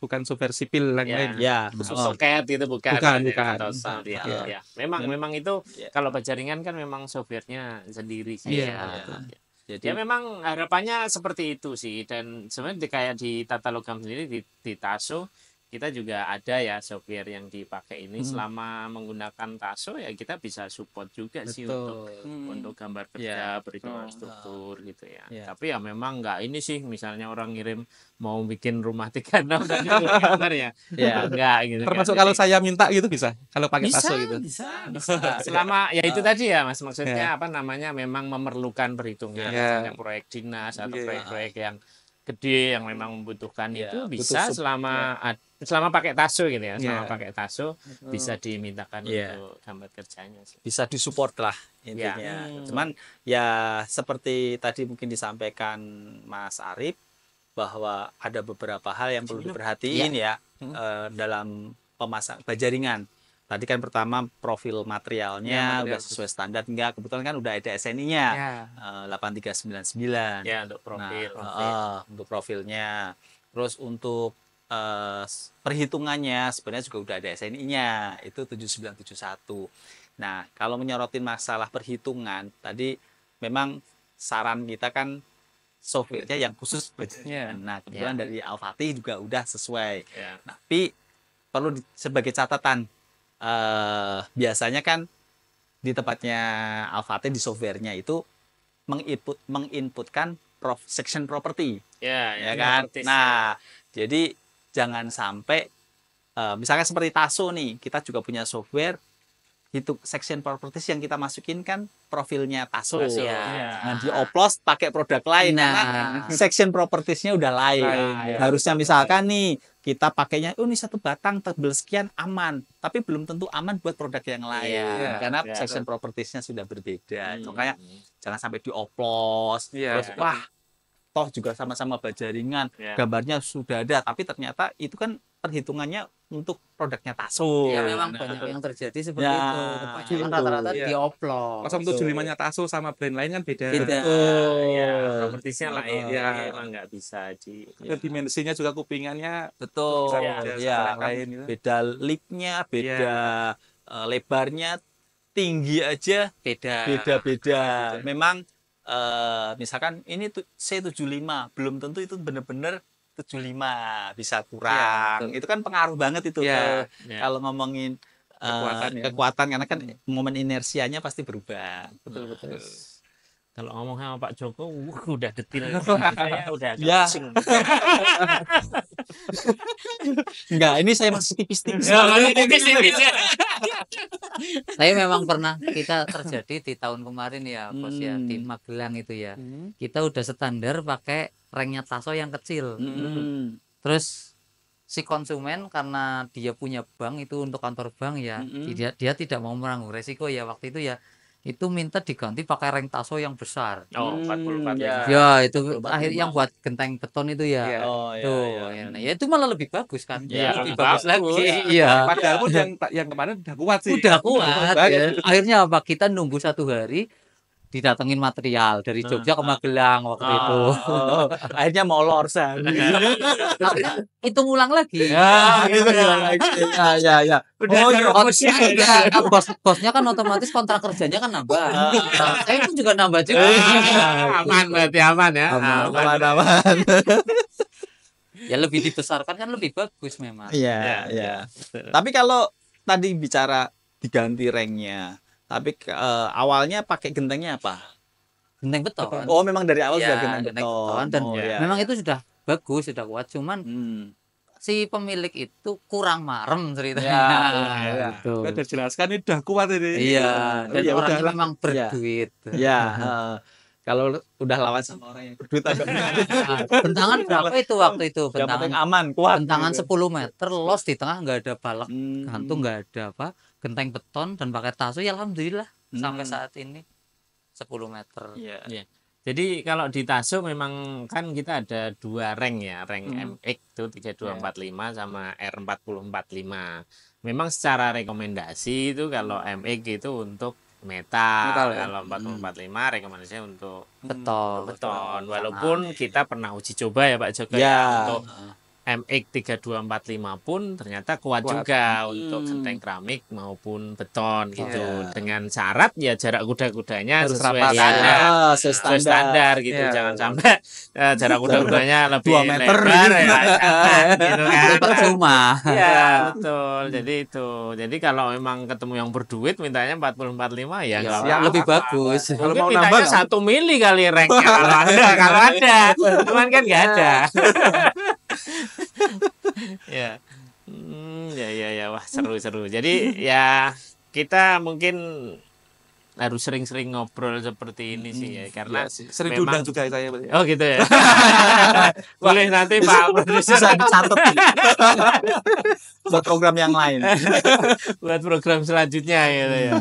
bukan software sipil yang Iya. lain. Ya. Khusus Oh. soket gitu bukan. Bukan, Ya, bukan. atau sound, ya, Iya. ya. Memang itu Iya. kalau jaringan kan memang softwarenya sendiri sih. Iya. Ya. Jadi Ya memang harapannya seperti itu sih, dan sebenarnya kayak di Tata Logam sendiri di Taso kita juga ada ya software yang dipakai ini. Selama menggunakan Taso ya kita bisa support juga sih untuk gambar kerja, perhitungan struktur gitu ya. Iya. Tapi ya memang nggak ini sih, misalnya orang ngirim mau bikin rumah 36 dan gambar ya. ya. Enggak gitu kan. Termasuk kalau saya minta gitu bisa. Kalau pakai Taso gitu. Bisa. Selama ya itu tadi ya Mas, maksudnya apa namanya, memang memerlukan perhitungan, Ya. misalnya proyek dinas atau Iya. proyek-proyek yang gede yang memang membutuhkan Ya, itu butuh bisa selama pakai Taso gitu ya. Selama Ya. pakai Taso bisa dimintakan Ya. untuk gambar kerjanya sih. Bisa disupport lah intinya. Ya. Cuman ya seperti tadi mungkin disampaikan Mas Arif bahwa ada beberapa hal yang perlu diperhatiin ya dalam pemasang bajaringan. Tadi kan pertama profil materialnya udah sesuai standar enggak? Kebetulan kan udah ada SNI-nya. Ya. 8399. Ya, untuk profil. Untuk profilnya. Terus untuk perhitungannya sebenarnya juga udah ada SNI-nya, itu 7971. Nah, kalau menyorotin masalah perhitungan, tadi memang saran kita kan softwarenya yang khusus bajaringan. Nah, kebetulan dari Al-Fatih juga udah sesuai. Ya. Tapi perlu sebagai catatan, biasanya kan di tempatnya Al-Fatih di softwarenya itu menginputkan section property, Ya, ya kan? artis, Nah, jadi jangan sampai misalkan seperti Taso nih, kita juga punya software itu section properties yang kita masukin kan profilnya Taso. Taso, ya. Nah, dioplos pakai produk lain karena section propertiesnya udah lain. Harusnya misalkan nih kita pakainya ini satu batang tebel sekian aman, tapi belum tentu aman buat produk yang lain. Iya. Karena Ya. section propertiesnya sudah berbeda. Makanya jangan sampai dioplos. Iya. Terus wah, toh juga sama-sama bajaringan, Ya. gambarnya sudah ada, tapi ternyata itu kan perhitungannya untuk produknya Taso. Ya memang Nah, banyak yang terjadi seperti Ya, itu. Kebanyakan gitu. rata-rata Iya. dioplos. 075-nya Taso sama brand lain kan beda. Beda. Ya, propertiesnya lain. Iya. Emang nggak bisa di. Dan dimensinya juga kupingannya betul. bisa Ya, beda Ya, sama yang lain gitu. beda lipnya, beda lebarnya, tinggi aja Beda. beda-beda. Memang misalkan ini C75 belum tentu itu benar-benar 75, bisa kurang. Itu kan pengaruh banget itu Iya. Ya. kalau ngomongin Kekuatan ya. kekuatan karena kan momen inersianya pasti berubah. Betul. Kalau ngomong sama Pak Joko, udah detil. Saya udah agak Ya. pusing. Enggak, ini saya masih tipis-tipis. Saya memang pernah kita terjadi di tahun kemarin ya, Bos ya, di Magelang itu ya. Kita udah standar pakai ranknya Taso yang kecil. Terus si konsumen karena dia punya bank itu untuk kantor bank ya, dia tidak mau menanggung resiko ya waktu itu ya. Itu minta diganti pakai rank Taso yang besar. Oh, 44 ya. Ya, itu 45. akhir yang buat genteng beton itu ya. Iya. Oh iya, Tuh, iya. ya itu malah lebih bagus kan. Iya, lebih lebih bagus bagus. lagi. Iya. Padahal pun yang kemarin udah kuat sih. Udah kuat Banget. ya. Akhirnya apa, kita nunggu 1 hari didatengin material dari Jogja ke Magelang waktu itu. Oh, akhirnya molor saya. Akhirnya hitung ulang lagi. Ya, gitu ya. Oh, iya. Bosnya kan otomatis kontrak kerjanya kan nambah. Saya pun juga nambah juga. Aman berarti aman ya. Aman. Ya lebih dibesarkan kan lebih bagus memang. Iya, iya. Tapi kalau tadi bicara diganti ranknya, tapi awalnya pakai gentengnya apa? Genteng beton. Oh, memang dari awal Iya, sudah genteng genteng beton. beton. Dan Oh, iya. memang itu sudah bagus, sudah kuat. Cuman si pemilik itu kurang marem ceritanya. Ya, Gitu. Udah dijelaskan ini udah kuat ini. Iya, dan ya orangnya udahlah. memang berduit. Ya, Kalau udah lawan sama orang yang berduit agak Nah, bentangan berapa itu waktu itu? yang penting Bentangan aman, kuat. bentangan gitu. 10 meter, los di tengah nggak ada balak gantung, Hmm. nggak ada apa, genteng beton dan pakai taso, ya alhamdulillah sampai Hmm. saat ini 10 meter. Iya. Iya. Jadi kalau di Taso memang kan kita ada 2 rank ya, rank MX itu 3245 sama R4045. Memang secara rekomendasi itu kalau MX itu untuk metal, Metal, ya? kalau 4045 rekomendasinya untuk Beton. beton. Walaupun kita pernah uji coba ya Pak Joko ya, Ya. untuk MX 3245 pun ternyata kuat juga untuk genteng keramik maupun beton gitu. Iya. Dengan syarat ya jarak kuda-kudanya Harus sesuai rapat. standar. Ah, Sesuai standar gitu. Iya. Jangan sampai jarak kuda-kudanya lebih 2 meter lebar gitu. ya, jangan, gitu kan. Itu percuma. Iya, betul. Jadi itu. Jadi kalau memang ketemu yang berduit mintanya 4045 ya enggak Ya, lebih bagus. Kalau Mungkin mau mintanya nambah, 1 mili kali ranknya kalau ada. Cuman kan nggak ada. Ya. Ya, wah seru-seru. Jadi ya kita mungkin harus sering-sering ngobrol seperti ini sih ya, karena Iya sih. Sering memang- diundang juga saya. oh gitu ya. Boleh nanti Pak produser Bisa dicatat nih. Buat program yang lain. buat program selanjutnya gitu ya.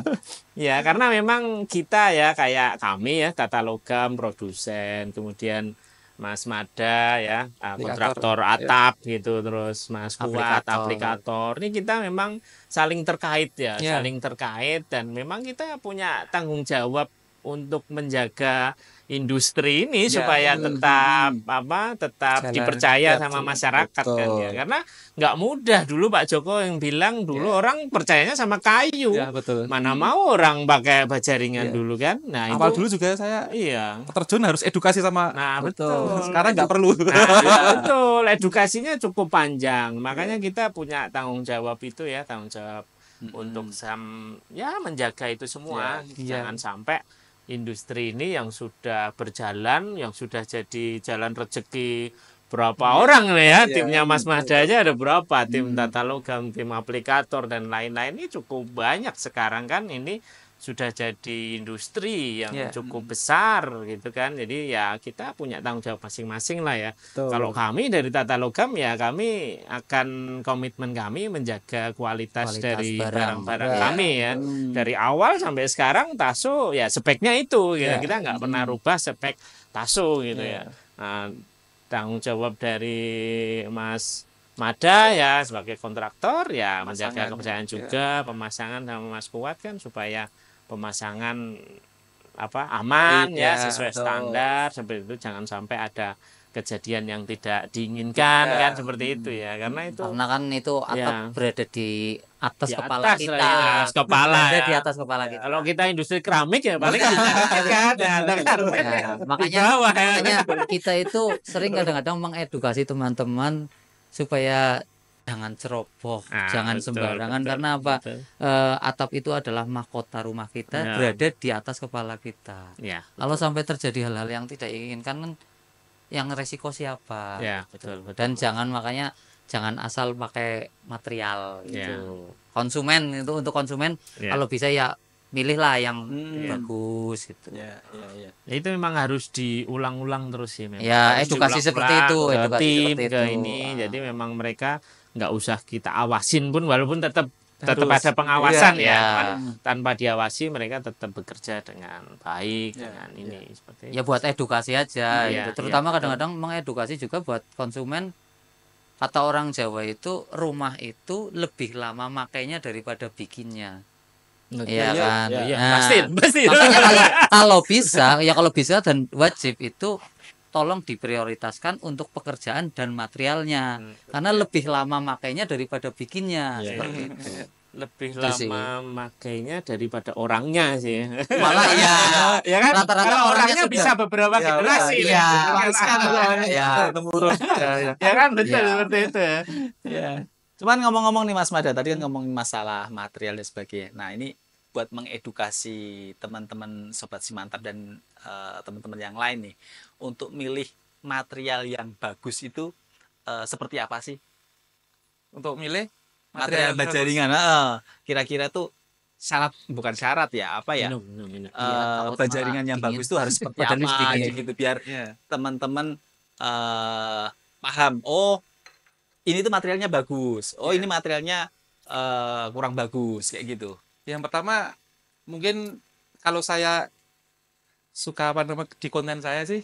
Ya, karena memang kita ya kayak kami ya Tata Logam produsen, kemudian Mas Mada ya kontraktor atap gitu, terus Mas Kuat aplikator. Ini kita memang saling terkait ya, Ya. saling terkait dan memang kita punya tanggung jawab untuk menjaga industri ini Ya. supaya tetap tetap Jalan. dipercaya Ya, sama betul. masyarakat kan Betul. ya. Karena nggak mudah dulu Pak Joko yang bilang dulu orang percayanya sama kayu. Ya, betul. Mana mau orang pakai bajaringan Ya. dulu kan. Nah, Awal itu dulu juga saya iya. terjun harus edukasi sama. Nah, betul. Sekarang nggak perlu. Nah, betul. Edukasinya cukup panjang. Makanya kita punya tanggung jawab itu ya, tanggung jawab untuk menjaga itu semua. Iya. Jangan sampai industri ini yang sudah berjalan, yang sudah jadi jalan rezeki berapa orang nih ya, timnya Mas Mada aja ada berapa, tim Tata Logam, tim aplikator dan lain-lain ini cukup banyak sekarang kan, ini sudah jadi industri yang Ya. cukup besar gitu kan. Jadi ya kita punya tanggung jawab masing-masing lah ya. Kalau kami dari Tata Logam ya kami akan komitmen kami menjaga kualitas dari barang. barang-barang kami ya. Dari awal sampai sekarang Taso ya speknya itu gitu. Ya. Kita nggak pernah rubah spek Taso gitu ya. Nah, tanggung jawab dari Mas Mada ya sebagai kontraktor ya menjaga Pemasangan. kepercayaan juga, pemasangan sama Mas Kuat kan supaya pemasangan aman ya Iya, sesuai betul. standar, seperti itu, jangan sampai ada kejadian yang tidak diinginkan Ya. kan seperti itu ya, karena itu Karena kan itu atap Ya. berada di atas di kepala atas kita. lah ya, atas kepala Berada ya. di atas kepala kita. Kalau kita industri keramik ya paling kan ya, Ya, makanya di bawah ya. makanya kita itu sering kadang-kadang mengedukasi teman-teman supaya jangan ceroboh, Nah, jangan betul, sembarangan, betul, karena apa? betul. Atap itu adalah mahkota rumah kita, Ya. berada di atas kepala kita. Ya, Kalau sampai terjadi hal-hal yang tidak diinginkan, kan yang resiko siapa? ya betul, betul. Dan jangan asal pakai material Ya. gitu. Konsumen itu, untuk konsumen Ya. kalau bisa ya milihlah yang Hmm. bagus gitu. Ya, ya. Ya, itu memang harus diulang-ulang terus sih memang. Ya, Harus edukasi seperti diulang-ulang itu, ke edukasi tim, seperti ke itu. ini. Ah. Jadi memang mereka nggak usah kita awasin pun, walaupun tetap Harus. ada pengawasan Iya. ya. Iya. Tanpa diawasi mereka tetap bekerja dengan baik Ya, dengan ini seperti Ya buat edukasi aja Iya, gitu. Terutama iya, kadang-kadang mengedukasi juga buat konsumen. Kata orang Jawa itu, rumah itu lebih lama makainya daripada bikinnya. Iya kan? Iya, Nah, pasti. makanya kalau bisa dan wajib itu tolong diprioritaskan untuk pekerjaan dan materialnya, karena lebih lama makainya daripada bikinnya. Iya. Seperti itu. Lebih Itu sih. lama makainya daripada orangnya sih. Malah ya, Ya kan? rata-rata Kalau orangnya orangnya sudah- bisa beberapa Ya, generasi. iya. Ya. Ya kan betul Ya. seperti itu. Ya. Cuman ngomong-ngomong nih Mas Mada, tadi kan ngomongin masalah material dan sebagainya. Nah, ini buat mengedukasi teman-teman Sobat Simantap dan teman-teman yang lain nih, untuk milih material yang bagus itu seperti apa sih? Untuk milih Material yang bajaringan, heeh. Kira-kira tuh syarat bukan syarat ya, apa ya? Minum. Iya, takut Ban malah jaringan yang dingin. bagus itu harus seperti Badan apa dingin. kayak gitu biar Iya. teman-teman paham. Oh, ini tuh materialnya bagus. Oh, Iya. ini materialnya kurang bagus kayak gitu. Yang pertama mungkin kalau saya suka apa namanya di konten saya sih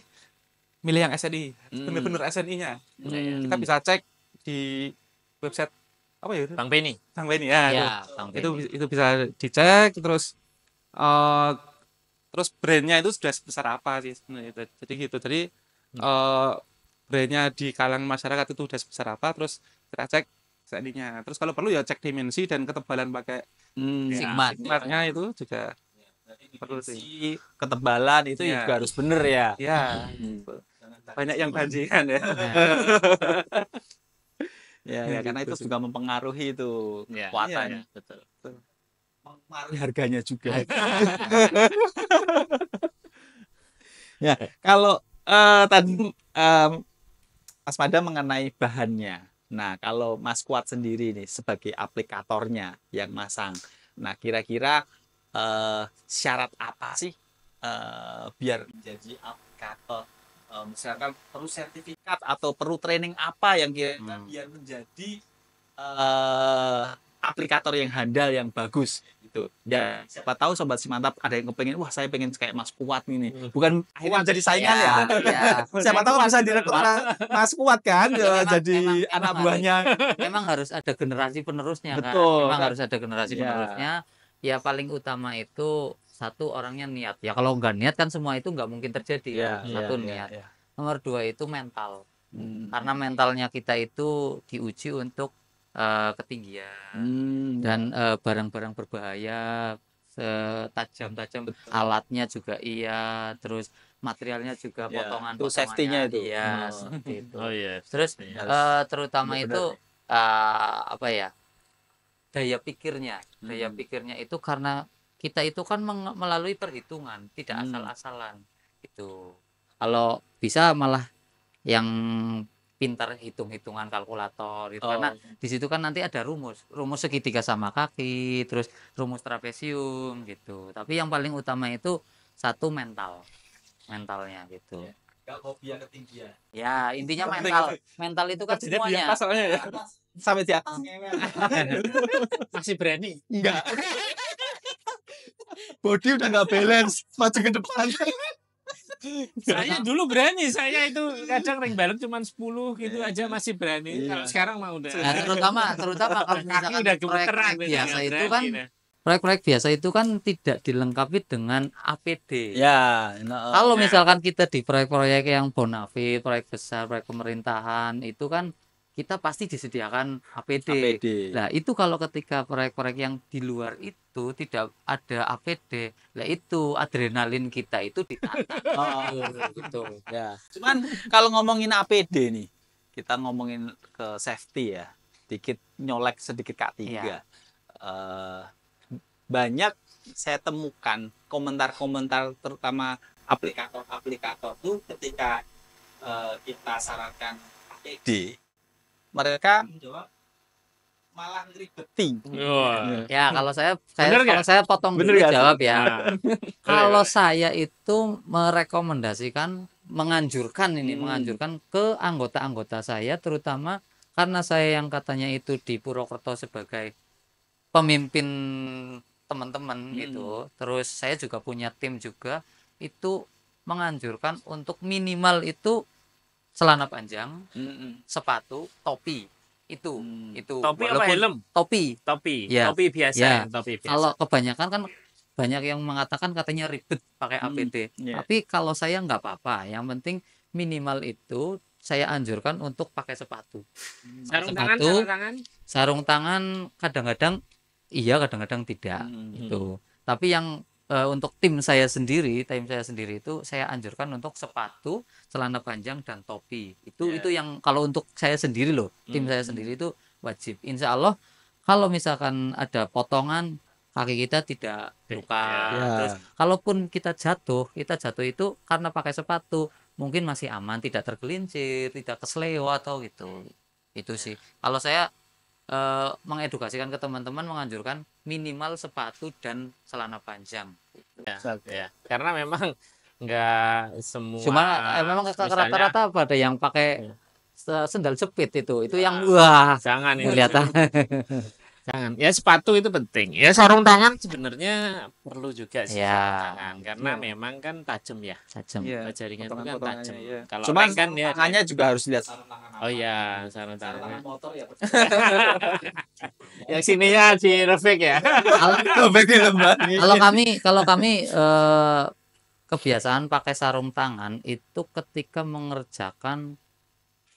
milih yang SNI, bener-bener SNI-nya. Kita bisa cek di website apa ya itu? Bang Penny. Bang Benny ya. Ya, Bang Itu Benny. itu bisa dicek eh, terus brandnya itu sudah sebesar apa sih sebenarnya itu. Jadi gitu. Jadi brandnya di kalangan masyarakat itu sudah sebesar apa, terus kita cek SNI-nya. Terus kalau perlu ya cek dimensi dan ketebalan pakai Sigma. sigmatnya itu juga perlu sih. Si ketebalan itu Iya. juga harus bener ya. Ya, banyak yang banjingan ya. Ya, karena itu Gitu sih. juga mempengaruhi itu Iya. kekuatannya. Betul. Mempengaruhi harganya juga. Ya, kalau tadi Mas Mada mengenai bahannya. Nah, kalau Mas Kuat sendiri nih sebagai aplikatornya yang masang. Nah, kira-kira syarat apa sih biar menjadi aplikator? Misalkan perlu sertifikat atau perlu training apa yang kira-kira biar menjadi aplikator yang handal yang bagus gitu. Ya, siapa tahu sobat Simantap ada yang kepengen, wah saya pengen kayak Mas Kuat ini. Bukan akhirnya jadi saingan ya. Ya. Siapa tahu bisa direkrut Mas Kuat kan Ya, jadi memang anak harus. buahnya. Memang harus ada generasi penerusnya kan. Betul, Memang kan? harus ada generasi Ya. penerusnya. Ya paling utama itu satu orangnya niat. Ya kalau nggak niat kan semua itu nggak mungkin terjadi. Ya, Satu ya, niat. ya, ya. Nomor dua itu mental. Hmm. Karena mentalnya kita itu diuji untuk ketinggian dan barang-barang berbahaya, tajam-tajam, alatnya juga iya, terus materialnya juga Ya, potongan itu safety-nya itu. iya, Oh. seperti itu. Oh iya. Terus Harus terutama benar-benar itu apa ya, daya pikirnya itu karena kita itu kan melalui perhitungan, tidak asal-asalan gitu. Kalau bisa malah yang pintar hitung-hitungan kalkulator itu karena di situ kan nanti ada rumus segitiga sama kaki, terus rumus trapesium gitu. Tapi yang paling utama itu satu mentalnya gitu. Gak fobia ketinggian. Ya intinya mental itu kan Kerjanya di semuanya. atas soalnya ya. Sampai di atas. Masih berani. Enggak. Body udah nggak balance, maju ke depan. Saya dulu berani, saya itu kadang ring balance cuma 10 gitu aja masih berani. Iya. Kalau sekarang mah udah. Nah, terutama kalau Kaki misalkan udah proyek gemeteran biasa nggak itu berani kan dah. proyek-proyek biasa itu kan tidak dilengkapi dengan APD. Ya, Kalau misalkan kita di proyek-proyek yang bonafit, proyek besar, proyek pemerintahan itu kan kita pasti disediakan APD. Nah, itu kalau ketika proyek-proyek yang di luar itu tidak ada APD, lah itu adrenalin kita itu ditantang. Gitu. ya. Cuman kalau ngomongin APD nih, kita ngomongin ke safety ya. Dikit nyolek sedikit K3. Iya. Banyak saya temukan komentar-komentar terutama aplikator-aplikator tuh ketika kita sarankan APD, mereka menjawab malah ngeribetin. Wah. Ya, kalau Bener nggak? kalau saya potong Bener dulu nggak? jawab ya. Nah, Kalau saya itu merekomendasikan, menganjurkan ke anggota-anggota saya, terutama karena saya yang katanya itu di Purwokerto sebagai pemimpin teman-teman gitu. Terus saya juga punya tim juga, itu menganjurkan untuk minimal itu celana panjang, sepatu, topi. Itu. topi apa Walaupun helm? topi. Topi. Ya. Topi biasa. Ya. Topi biasa. Kalau kebanyakan kan banyak yang mengatakan katanya ribet pakai APD. Iya. Tapi kalau saya nggak apa-apa. Yang penting minimal itu saya anjurkan untuk pakai sepatu. sarung sepatu. tangan. Sarung tangan kadang-kadang iya, kadang-kadang tidak. Itu. Tapi yang untuk tim saya sendiri itu saya anjurkan untuk sepatu, celana panjang dan topi. Itu yang kalau untuk saya sendiri loh, tim saya sendiri itu wajib. Insya Allah kalau misalkan ada potongan kaki kita tidak luka. Terus kalaupun kita jatuh itu karena pakai sepatu mungkin masih aman, tidak tergelincir, tidak kesleo atau gitu. Itu sih. Kalau saya mengedukasikan ke teman-teman, menganjurkan minimal sepatu dan celana panjang. Ya. Karena memang nggak semua. Cuma memang misalnya- rata-rata pada yang pakai sendal jepit itu Ya. yang wah Jangan itu. kelihatan. Jangan. Ya sepatu itu penting. Ya sarung tangan sebenarnya perlu juga sih Ya. sarung tangan karena Ya. memang kan tajam ya. Tajam. Iya, Jaringan itu kan potongan-potongannya, tajam. iya. Kalau Cuman reng kan ya. tangannya juga harus lihat sarung tangan apa. Oh iya, sarung tangan. motor ya. Yang sininya si Refik ya. Kalau kami kebiasaan pakai sarung tangan itu ketika mengerjakan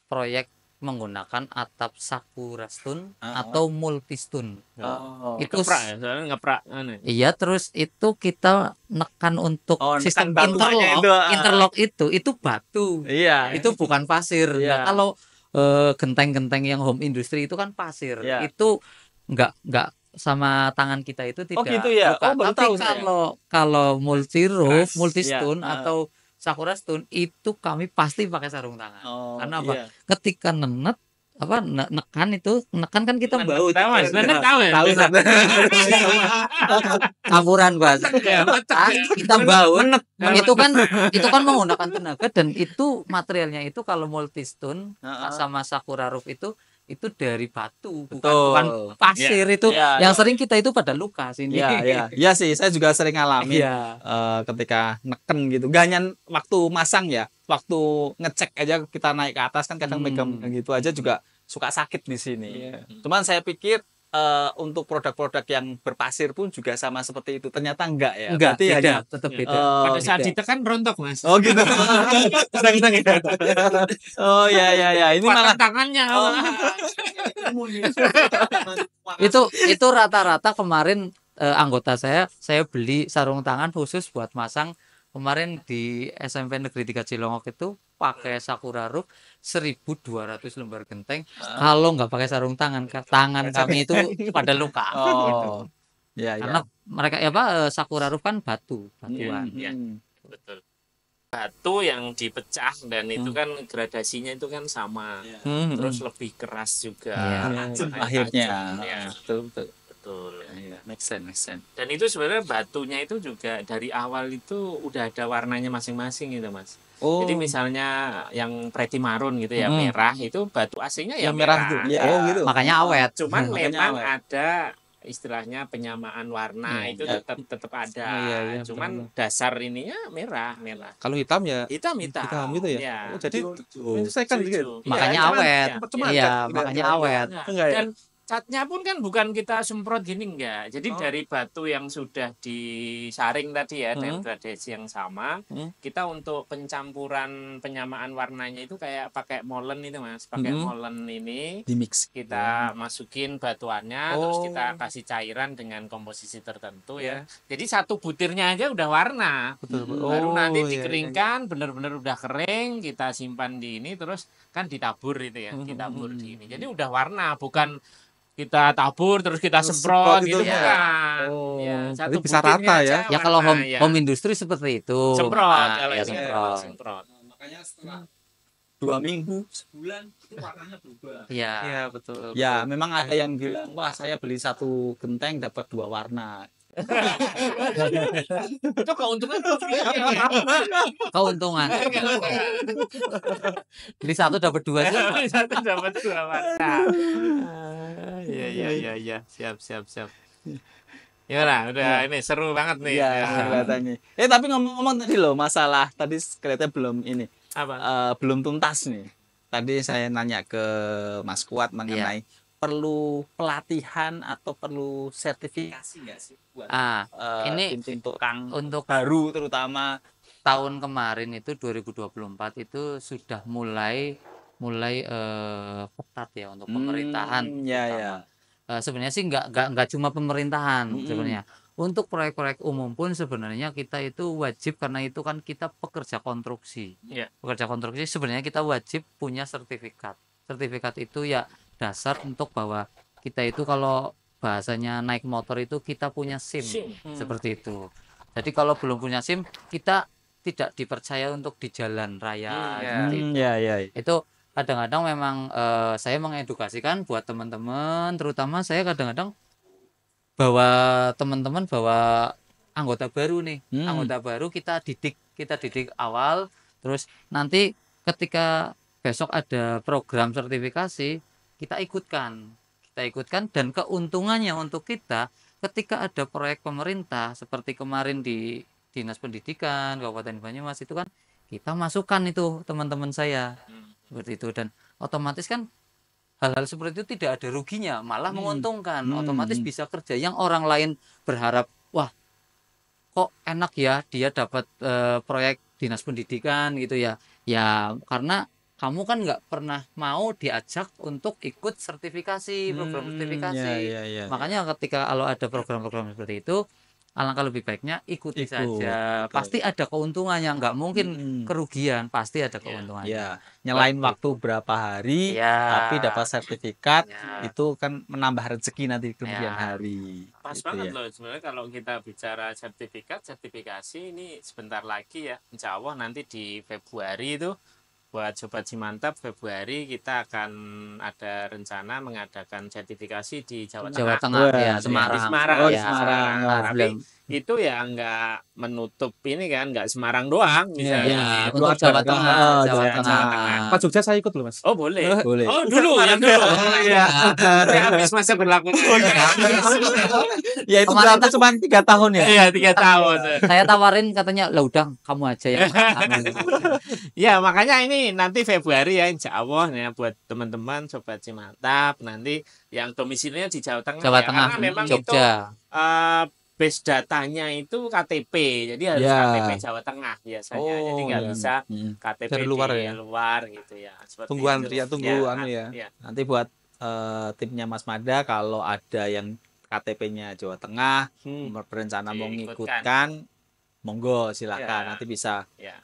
proyek menggunakan atap sakurastun atau multistun. Oh. Itu Ngeprak ya, soalnya ngeprak anu. iya, terus itu kita nekan untuk Oh, nekan sistem batuannya interlock itu batu. Iya. Itu bukan pasir. Iya. Nah, kalau genteng-genteng yang home industry itu kan pasir. Iya. Itu enggak sama tangan kita itu tidak gitu ya? luka. Oh, baru Tapi tahu saya. kalau multi roof, Keras. multistone Iya. atau sakura stone itu kami pasti pakai sarung tangan. Oh, Karena apa? iya. Ketika nekan kan kita baut. Tahu Mas, Nenek tahu ya? Tahu, Sat. Campuran bahasa. Ya, Kita baut. Itu kan menggunakan tenaga, dan itu materialnya itu kalau multistone sama sakura roof itu dari batu, bukan pasir. Itu Iya, yang sering kita itu pada luka sini. Iya sih, saya juga sering ngalamin Iya. ketika neken gitu. Gak hanya waktu masang ya, waktu ngecek aja kita naik ke atas kan kadang megang gitu aja juga suka sakit di sini. Iya. Cuman saya pikir untuk produk-produk yang berpasir pun juga sama seperti itu. Ternyata enggak ya. Enggak, Berarti beda, hanya tetap beda. Pada saat beda. ditekan rontok Mas. Oh gitu. Kadang-kadang gitu. Oh ya. Ini malah tangannya. Itu rata-rata kemarin anggota saya beli sarung tangan khusus buat masang kemarin di SMP Negeri 3 Cilongok itu pakai sakura roof 1.200 lembar genteng. Kalau nggak pakai sarung tangan kami itu pada luka. Gitu. Oh. Ya, Karena mereka sakura roof kan batuan. Iya. Betul. Batu yang dipecah dan itu kan gradasinya itu kan sama. Terus lebih keras juga. Iya. akhirnya. Ya, Betul. betul. Iya, make sense. Dan itu sebenarnya batunya itu juga dari awal itu udah ada warnanya masing-masing gitu Mas. Oh. Jadi misalnya yang pretty marun gitu ya, merah itu batu aslinya ya Yang merah tuh. Ya. Oh gitu. Makanya awet. Cuman Makanya memang awet. ada istilahnya penyamaan warna itu tetap ada. Iya, Cuman dasar ininya merah. Kalau hitam ya Hitam. hitam gitu ya. Ya. Oh, jadi saya kan gitu. Makanya Iya, awet. Cuma Iya, cat, makanya enggak. awet. Enggak ya? Dan catnya pun kan bukan kita semprot gini enggak. Jadi dari batu yang sudah disaring tadi ya dengan gradasi yang sama, kita untuk pencampuran penyamaan warnanya itu kayak pakai molen itu Mas, pakai molen ini Di mix. kita masukin batuannya, terus kita kasih cairan dengan komposisi tertentu ya. Jadi satu butirnya aja udah warna. Baru nanti dikeringkan, benar-benar udah kering, kita simpan di ini, terus kan ditabur itu ya, ditabur di ini. Jadi udah warna, bukan kita tabur terus kita semprot gitu itu bukan. Oh, Ya, jadi satu bisa butirnya rata aja ya. Ya kalau warna, ya. home industry seperti itu. Semprot, Nah, kalau ya ini semprot. Makanya setelah 2 minggu, sebulan itu warnanya berubah. Iya. Iya, betul. Ya, memang ada yang bilang, wah saya beli 1 genteng dapat 2 warna. Itu keuntungan. Keuntungan. Beli satu dapat dua sih. Satu dapat dua warna. Iya. Siap. Ya lah, udah ini seru banget nih. Iya, Ya. kelihatannya. Tapi ngomong-ngomong tadi loh, masalah tadi kelihatannya belum ini, Apa? belum tuntas nih. Tadi saya nanya ke Mas Kuat mengenai perlu pelatihan atau perlu sertifikasi nggak sih buat Ini tim tukang untuk baru terutama. tahun kemarin itu 2024 itu sudah mulai ketat ya untuk pemerintahan. Ya. terutama. Sebenarnya sih nggak cuma pemerintahan sebenarnya. Untuk proyek-proyek umum pun sebenarnya kita itu wajib, karena itu kan kita pekerja konstruksi. Iya. Pekerja konstruksi sebenarnya kita wajib punya sertifikat. Sertifikat itu ya dasar untuk bahwa kita itu kalau bahasanya naik motor itu kita punya SIM. Seperti itu. Jadi kalau belum punya SIM kita tidak dipercaya untuk di jalan raya. Seperti itu. Ya. Itu kadang-kadang memang saya mengedukasikan buat teman-teman, terutama saya kadang-kadang bawa teman-teman bawa anggota baru nih. Anggota baru kita didik awal, terus nanti ketika besok ada program sertifikasi, kita ikutkan dan keuntungannya untuk kita ketika ada proyek pemerintah seperti kemarin di Dinas Pendidikan Kabupaten Banyumas itu kan kita masukkan itu teman-teman saya seperti itu, dan otomatis kan hal-hal seperti itu tidak ada ruginya, malah menguntungkan. Otomatis bisa kerja yang orang lain berharap, wah kok enak ya dia dapat proyek dinas pendidikan gitu ya, ya karena kamu kan nggak pernah mau diajak untuk ikut sertifikasi, program sertifikasi. Makanya ketika kalau ada program-program seperti itu, alangkah lebih baiknya ikuti saja. Pasti ada keuntungannya, nggak mungkin kerugian, pasti ada keuntungannya. Ya, nyelain waktu berapa hari, tapi dapat sertifikat, itu kan menambah rezeki nanti kemudian hari. Pas gitu banget ya. loh sebenarnya kalau kita bicara sertifikasi ini sebentar lagi ya, insya Allah nanti di Februari itu buat Sobat Simantap, Februari kita akan ada rencana mengadakan sertifikasi di Jawa Jawa Tengah. Tengah ya, Di Semarang. Semarang. Oh, Ya, Semarang. Tapi itu ya nggak menutup ini kan, nggak Semarang doang misalnya. Ya, Itu untuk Jawa Tengah, Jawa Jawa Tengah. Tengah. Pak Jogja saya ikut loh Mas. Oh boleh. Boleh. Oh dulu yang dulu. Oh iya. Tapi habis masa berlaku. Ya itu Kemarin berapa cuma 3 tahun ya? Iya 3 tahun. Saya tawarin katanya, lah udah kamu aja yang Ya makanya ini nanti Februari ya insya Allah ya buat teman-teman Sobat Simantap nanti yang domisilinya di Jawa Tengah. Jawa Ya, Tengah, karena memang itu Jogja. base datanya itu KTP, jadi harus Ya. KTP Jawa Tengah biasanya, jadi nggak ya. bisa KTP Dari luar di ya? luar gitu ya. Seperti Tunggu itu. antrian, tunggu anu ya. Nanti buat timnya Mas Mada kalau ada yang KTP-nya Jawa Tengah berencana mau mengikutkan, monggo silakan. Ya. Nanti bisa Ya.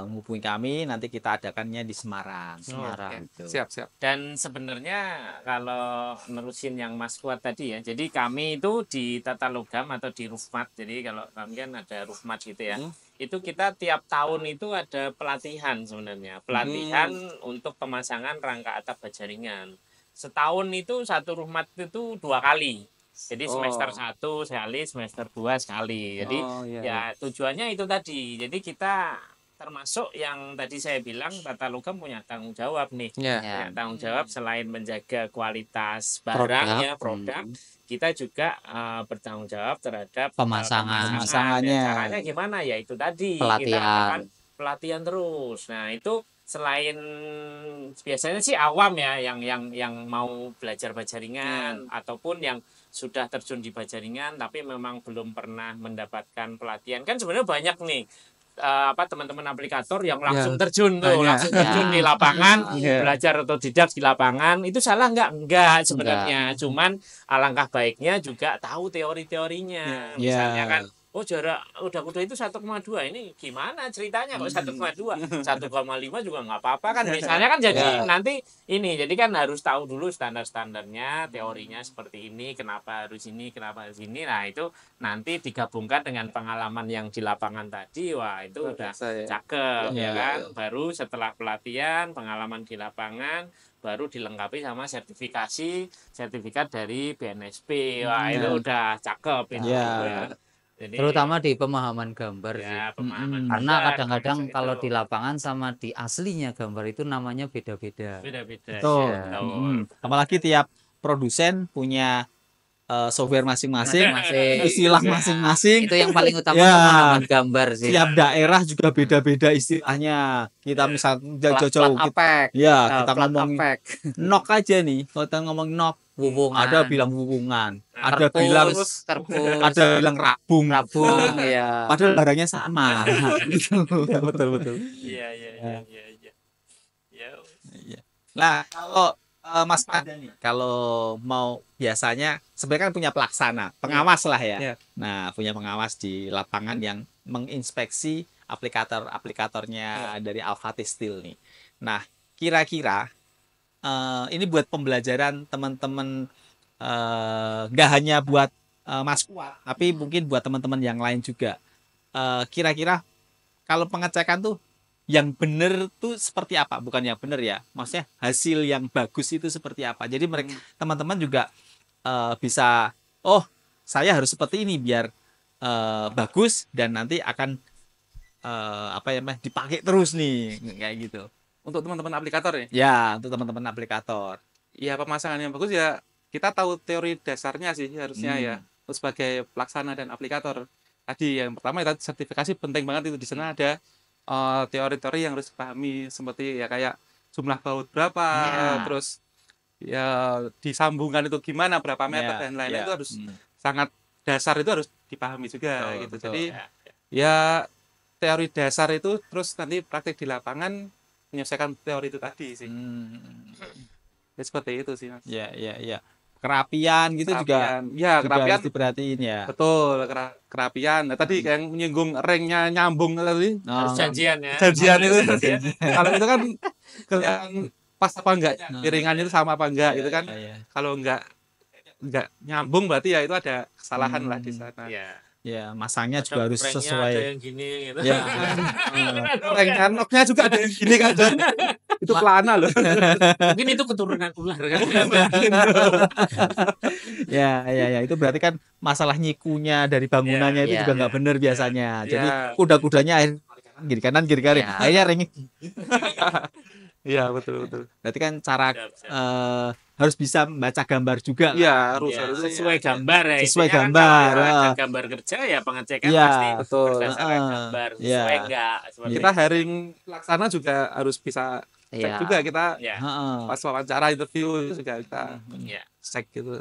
menghubungi kami, nanti kita adakannya di Semarang. Semarang. Gitu. Siap. Dan sebenarnya kalau nerusin yang Mas Kuat tadi ya, jadi kami itu di Tata Logam atau di Rufmat, jadi kalau kami kan ada Rufmat gitu ya, itu kita tiap tahun itu ada pelatihan sebenarnya, pelatihan untuk pemasangan rangka atap baja ringan. Setahun itu satu Rufmat itu 2 kali. Jadi semester 1 sekali, semester 2 sekali. Jadi ya tujuannya itu tadi. Jadi kita termasuk yang tadi saya bilang Tata Logam punya tanggung jawab nih. Ya. Punya tanggung jawab selain menjaga kualitas barangnya, produk, kita juga bertanggung jawab terhadap Pemasangannya. Dan caranya gimana ya itu tadi. Kita Pelatihan. akan pelatihan terus. Nah, itu selain biasanya sih awam ya yang mau belajar baja ringan ataupun yang sudah terjun di baja ringan tapi memang belum pernah mendapatkan pelatihan. Kan sebenarnya banyak nih teman-teman aplikator yang langsung terjun tuh, banyak. langsung terjun di lapangan, Iya. belajar otodidak di lapangan. Itu salah enggak sebenarnya. Cuman alangkah baiknya juga tahu teori-teorinya. Misalnya kan jarak udah itu 1,2, ini gimana ceritanya kok 1,2, 1,5 juga nggak apa-apa kan misalnya kan, jadi nanti ini jadi kan harus tahu dulu standar-standarnya, teorinya seperti ini, kenapa harus ini, kenapa harus ini. Nah itu nanti digabungkan dengan pengalaman yang di lapangan tadi, wah itu udah cakep ya kan. Baru setelah pelatihan, pengalaman di lapangan, baru dilengkapi sama sertifikat dari BNSP, wah itu udah cakep itu ya. Jadi, terutama di pemahaman gambar sih. ya, pemahaman Karena gambar, kadang-kadang termasuk kalau itu. di lapangan sama di aslinya gambar itu namanya beda-beda. Beda-beda. Betul. Ya, betul. Apalagi tiap produsen punya software masing-masing, Masing-masing. istilah masing-masing. Itu yang paling utama Ya. pemahaman gambar sih. Tiap daerah juga beda-beda istilahnya. Kita misal jauh-jauh apek. kita plat ngomong apek. nok aja nih. Kalau kita ngomong nok, Wuwungan. ada bilang wuwungan, ada Terpus, bilang terpus, ada bilang rabung. rabung ya. Padahal barangnya sama. Gitu. Betul. Iya. Ya. Nah, kalau Mas Pada nih, kalau mau biasanya sebenarnya kan punya pelaksana, pengawas lah ya. Iya. Nah, punya pengawas di lapangan yang menginspeksi aplikatornya dari Alphati Steel nih. Nah, kira-kira ini buat pembelajaran teman-teman, nggak hanya buat Mas Kuat, tapi mungkin buat teman-teman yang lain juga. Kira-kira kalau pengecekan tuh yang benar tuh seperti apa, bukan yang benar ya, maksudnya hasil yang bagus itu seperti apa. Jadi mereka teman-teman juga bisa, oh saya harus seperti ini biar bagus dan nanti akan apa ya dipakai terus nih kayak gitu. Untuk teman-teman aplikator ya. Ya, untuk teman-teman aplikator. Ya pemasangan yang bagus ya kita tahu teori dasarnya sih harusnya ya. Terus sebagai pelaksana dan aplikator. Tadi yang pertama ya sertifikasi penting banget itu, di sana ada teori-teori yang harus dipahami seperti ya kayak jumlah baut berapa, terus ya disambungkan itu gimana, berapa meter dan lain-lain itu harus sangat dasar, itu harus dipahami juga gitu. Jadi ya teori dasar itu terus nanti praktik di lapangan menyelesaikan teori itu tadi sih. Ya seperti itu sih, Mas. Ya. Kerapian gitu juga. Ya, kerapian harus diperhatiin ya. Betul, kerapian. Nah, tadi yang menyinggung ringnya nyambung tadi. Harus janjian ya. Janjian itu. Kalau itu kan kelihatan pas apa enggak, piringannya itu sama apa enggak gitu kan. Kalau enggak nyambung berarti ya itu ada kesalahan lah di sana. Ya, masangnya juga harus Pranknya sesuai. ada yang gini gitu. Ya. Prank noknya juga ada yang gini kan. Itu pelana loh. Mungkin itu keturunan ular kan. Ya, itu berarti kan masalah nyikunya dari bangunannya itu juga nggak benar biasanya. Jadi kuda-kudanya kiri kanan. Akhirnya ringnya. Iya, betul. Berarti kan cara harus bisa membaca gambar juga. Iya, harus sesuai gambar ya. Sesuai Intinya gambar. Kan kalau ada gambar kerja ya pengecekan Iya, pasti betul. berdasarkan gambar sesuai enggak. Kita hiring pelaksana juga harus bisa cek juga, kita pas wawancara interview itu juga kita cek gitu.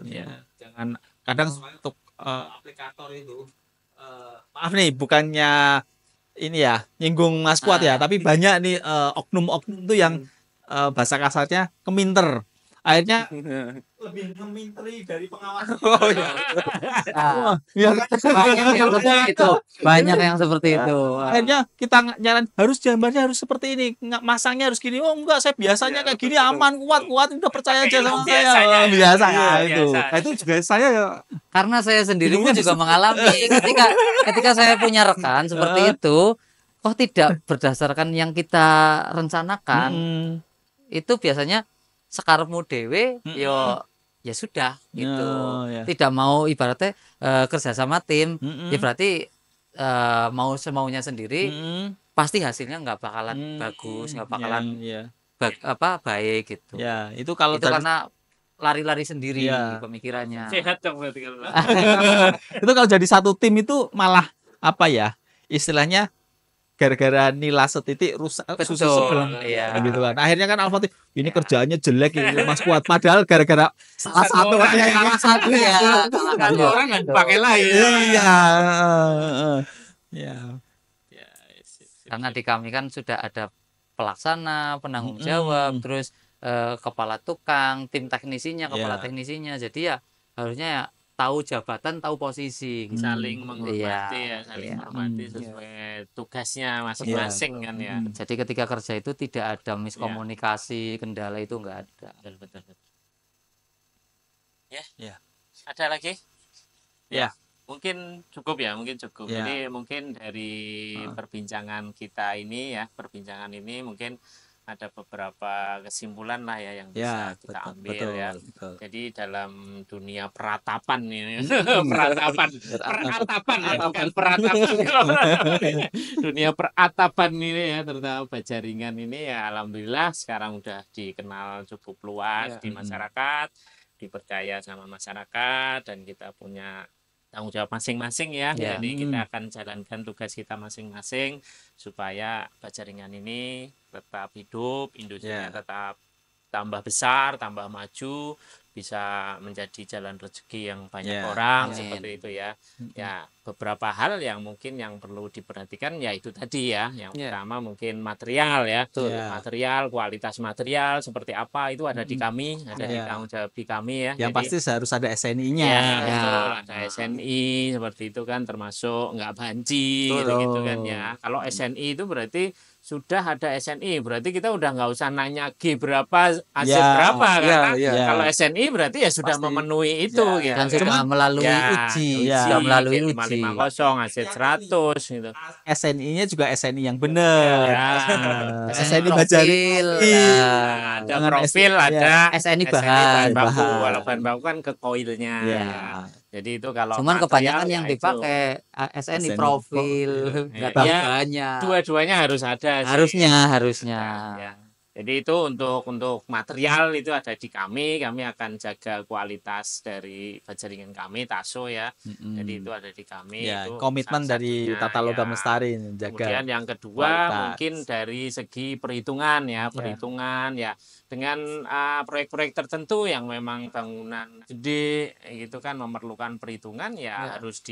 Jangan kadang untuk aplikator itu maaf nih bukannya ini ya nyinggung Mas Kuat ya, tapi banyak nih oknum-oknum tuh yang bahasa kasarnya keminter. Akhirnya lebih ngeminteri dari pengawas. Oh iya. Banyak yang seperti itu. Akhirnya kita nyaran harus gambarnya harus seperti ini, masangnya harus gini. Oh enggak, saya biasanya kayak gini aman, kuat, udah percaya aja sama saya. Biasa itu. Nah, itu juga saya ya. Karena saya sendiri pun juga mengalami ketika saya punya rekan seperti itu, kok tidak berdasarkan yang kita rencanakan. Itu biasanya sekarepmu dewe ya sudah gitu. Tidak mau ibaratnya kerja sama tim, ya berarti mau semaunya sendiri, pasti hasilnya nggak bakalan bagus, nggak bakalan baik gitu. Ya, itu kalau itu karena lari-lari sendiri pemikirannya. Sehat dong berarti kalau. Itu kalau jadi satu tim itu malah apa ya? Istilahnya gara-gara nilai setitik rusak susu sebelah gitu kan. Akhirnya kan Al-Fatih ini kerjaannya jelek ini Mas Kuat, padahal gara-gara salah satu orang nggak dipakai lagi. Karena di kami kan sudah ada pelaksana, penanggung jawab, terus kepala tukang, tim teknisinya, kepala teknisinya. Jadi ya harusnya ya tahu jabatan, tahu posisi, saling menghormati saling menghormati sesuai tugasnya masing-masing kan ya. Jadi ketika kerja itu tidak ada miskomunikasi, kendala itu enggak ada. Betul. Ya. Ada lagi? Ya. Mungkin cukup. Jadi mungkin dari perbincangan kita ini mungkin ada beberapa kesimpulan lah ya yang bisa kita ambil betul. Jadi dalam dunia peratapan ini, dunia peratapan ini ya, terutama bajaringan ini ya, alhamdulillah sekarang udah dikenal cukup luas di masyarakat, dipercaya sama masyarakat, dan kita punya tanggung jawab masing-masing ya. Jadi kita akan jalankan tugas kita masing-masing supaya bajaringan ini tetap hidup, industrinya tetap tambah besar, tambah maju, bisa menjadi jalan rezeki yang banyak orang seperti itu ya. Ya, beberapa hal yang mungkin yang perlu diperhatikan ya itu tadi ya. Yang pertama mungkin material ya. Material, kualitas material seperti apa itu ada di kami, ada di tanggung jawab di kami ya. Yang pasti harus ada SNI-nya. Betul, ada SNI seperti itu kan, termasuk nggak banci gitu kan ya. Kalau SNI itu berarti sudah ada SNI, berarti kita udah nggak usah nanya G berapa, AC berapa kan. Kalau SNI SNI berarti ya sudah Pasti. memenuhi itu Ya, gitu. Dan sudah kan. melalui Ya, uji, ya. sudah melalui uji. 550, AZ 100 gitu. SNI-nya juga SNI yang benar. Ya. SNI profil, Bajari. nah, Ada Dengan profil, S- ada SNI bahan bahan. baku. Bahan. Kalau bahan baku kan ke koilnya. Ya. Ya. Jadi itu kalau Cuman material kebanyakan ya yang itu. dipakai SNI SNI. profil, nggak tahu Ya, bahannya. Dua-duanya harus ada sih. Harusnya. Ya. Jadi itu untuk material itu ada di kami akan jaga kualitas dari bajaringan kami Taso ya. Jadi itu ada di kami. Ya, itu komitmen salah dari satunya, Tata Logam ya. Lestari ini, jaga. Kemudian yang kedua kualitas. mungkin dari segi perhitungan ya, perhitungan ya dengan proyek-proyek tertentu yang memang bangunan gede itu kan memerlukan perhitungan ya, harus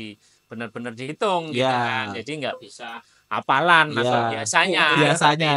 benar-benar dihitung gitu Ya. kan. Jadi nggak bisa hafalan atau Ya. biasanya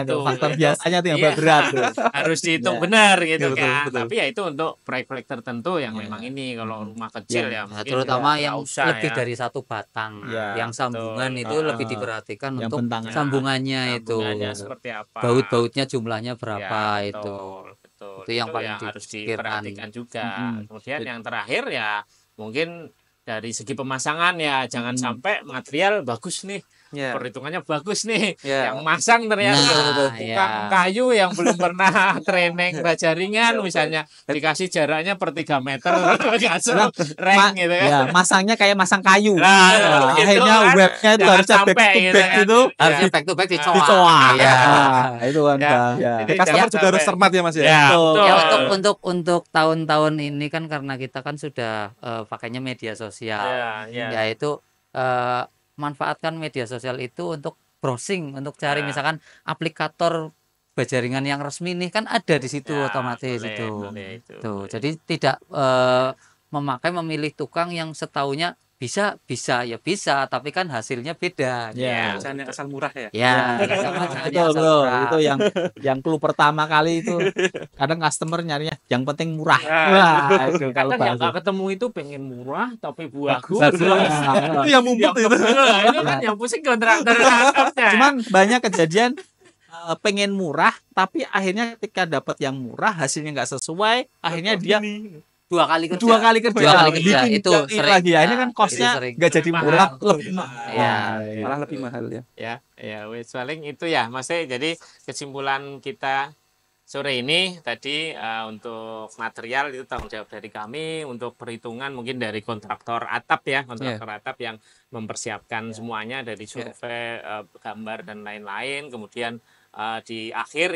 Itu faktor gitu. biasanya tuh yang Iya. berat tuh. Harus dihitung Ya. benar gitu Betul, kan. betul. Tapi ya itu untuk proyek-proyek tertentu yang Ya. memang ini kalau rumah kecil Ya, ya, Nah, mungkin terutama nggak yang usah lebih ya. dari satu batang, Ya, yang sambungan betul. itu lebih diperhatikan Yang untuk bentangan. sambungannya itu, Sambungannya seperti apa? baut-bautnya jumlahnya Ya, berapa itu. betul. Itu yang paling harus dipikirkan. diperhatikan juga. Mm-mm. Kemudian yang terakhir ya mungkin dari segi pemasangan ya jangan sampai material bagus nih, Ya. perhitungannya bagus nih, Ya. yang masang ternyata Nah, tukang ya. kayu yang belum pernah training bajaringan misalnya dikasih jaraknya per 3 meter ngasih rank gitu kan. Ya, masangnya kayak masang kayu. Nah, Nah, gitu akhirnya kan. webnya itu Jangan harusnya back sampai to gitu back kan. itu Harusnya back to back dicoak. dicoak. Ya. Nah, itu kan Ya. Bang. Ya. Jadi Customer jangan juga harus sampai- cermat ya Mas ya. Ya, Betul. betul. Ya, untuk tahun-tahun ini kan karena kita kan sudah pakainya media sosial. Ya. Yaitu manfaatkan media sosial itu untuk browsing, untuk cari Ya. misalkan aplikator bajaringan yang resmi nih kan ada di situ Ya, otomatis boleh, itu. boleh itu, Tuh, boleh. jadi tidak memilih tukang yang setaunya bisa ya bisa, tapi kan hasilnya beda. Ya. Jangan yang asal murah ya. Ya, Betul, betul. Itu yang clue pertama kali itu. Kadang customer nyarinya yang penting murah. Wah, itu kalau Kadang yang bahasa. nggak ketemu itu pengen murah tapi bagus. Bagus. Itu yang mumput itu. Itu kan yang pusing kontraktor nangkapnya. Cuman banyak kejadian pengen murah tapi akhirnya ketika dapat yang murah hasilnya nggak sesuai, akhirnya dia dua kali kerja. dua kali kerja, Dua kali kerja. bikin Itu ini sering. lagi akhirnya kan Itu costnya sering. nggak jadi Mahal. murah, lebih mahal. Ya. Malah lebih mahal ya. Ya, wes paling itu ya, maksudnya jadi kesimpulan kita sore ini tadi untuk material itu tanggung jawab dari kami, untuk perhitungan mungkin dari kontraktor atap ya, kontraktor atap yang mempersiapkan semuanya dari survei, gambar dan lain-lain, kemudian di akhir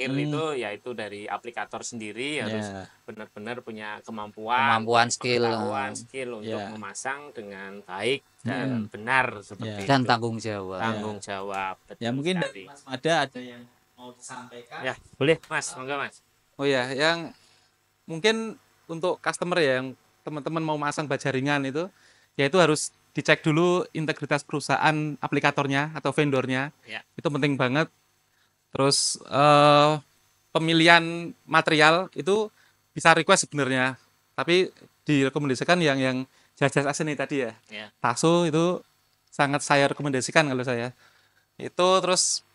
itu yaitu dari aplikator sendiri harus benar-benar punya kemampuan skill pengetahuan, skill untuk memasang dengan baik dan benar seperti dan itu. tanggung jawab. Tanggung jawab. Ya betul mungkin sekali. Mas Mada ada yang mau disampaikan. Ya, boleh Mas, monggo Mas. Oh ya, yang mungkin untuk customer ya, yang teman-teman mau masang bajaringan itu, ya itu harus dicek dulu integritas perusahaan aplikatornya atau vendornya. Ya. Itu penting banget. Terus pemilihan material itu bisa request sebenarnya, tapi direkomendasikan yang jas-jas asli tadi ya. Ya. Taso itu sangat saya rekomendasikan kalau saya. Itu terus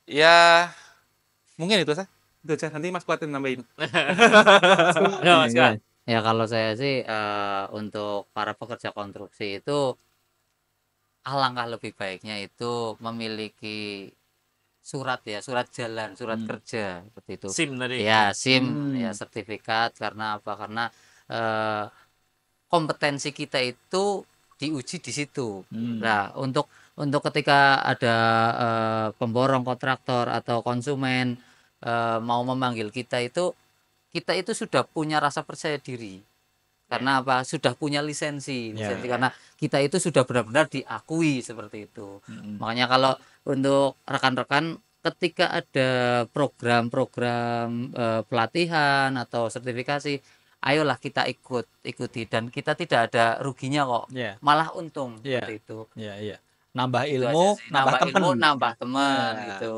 ya mungkin itu aja. Nanti Mas kuatin nambahin. Ya, Mas, Kak. Ya kalau saya sih untuk para pekerja konstruksi itu alangkah lebih baiknya itu memiliki surat jalan, surat kerja seperti itu. SIM tadi. Ya, SIM, ya sertifikat, karena apa? Karena kompetensi kita itu diuji di situ. Nah, untuk ketika ada pemborong, kontraktor atau konsumen mau memanggil kita itu sudah punya rasa percaya diri. Karena apa? Sudah punya lisensi karena kita itu sudah benar-benar diakui seperti itu. Makanya kalau untuk rekan-rekan ketika ada program-program pelatihan atau sertifikasi, ayolah kita ikuti, dan kita tidak ada ruginya kok. Malah untung seperti itu. Nambah Itu ilmu, aja sih. nambah teman. Nambah teman gitu.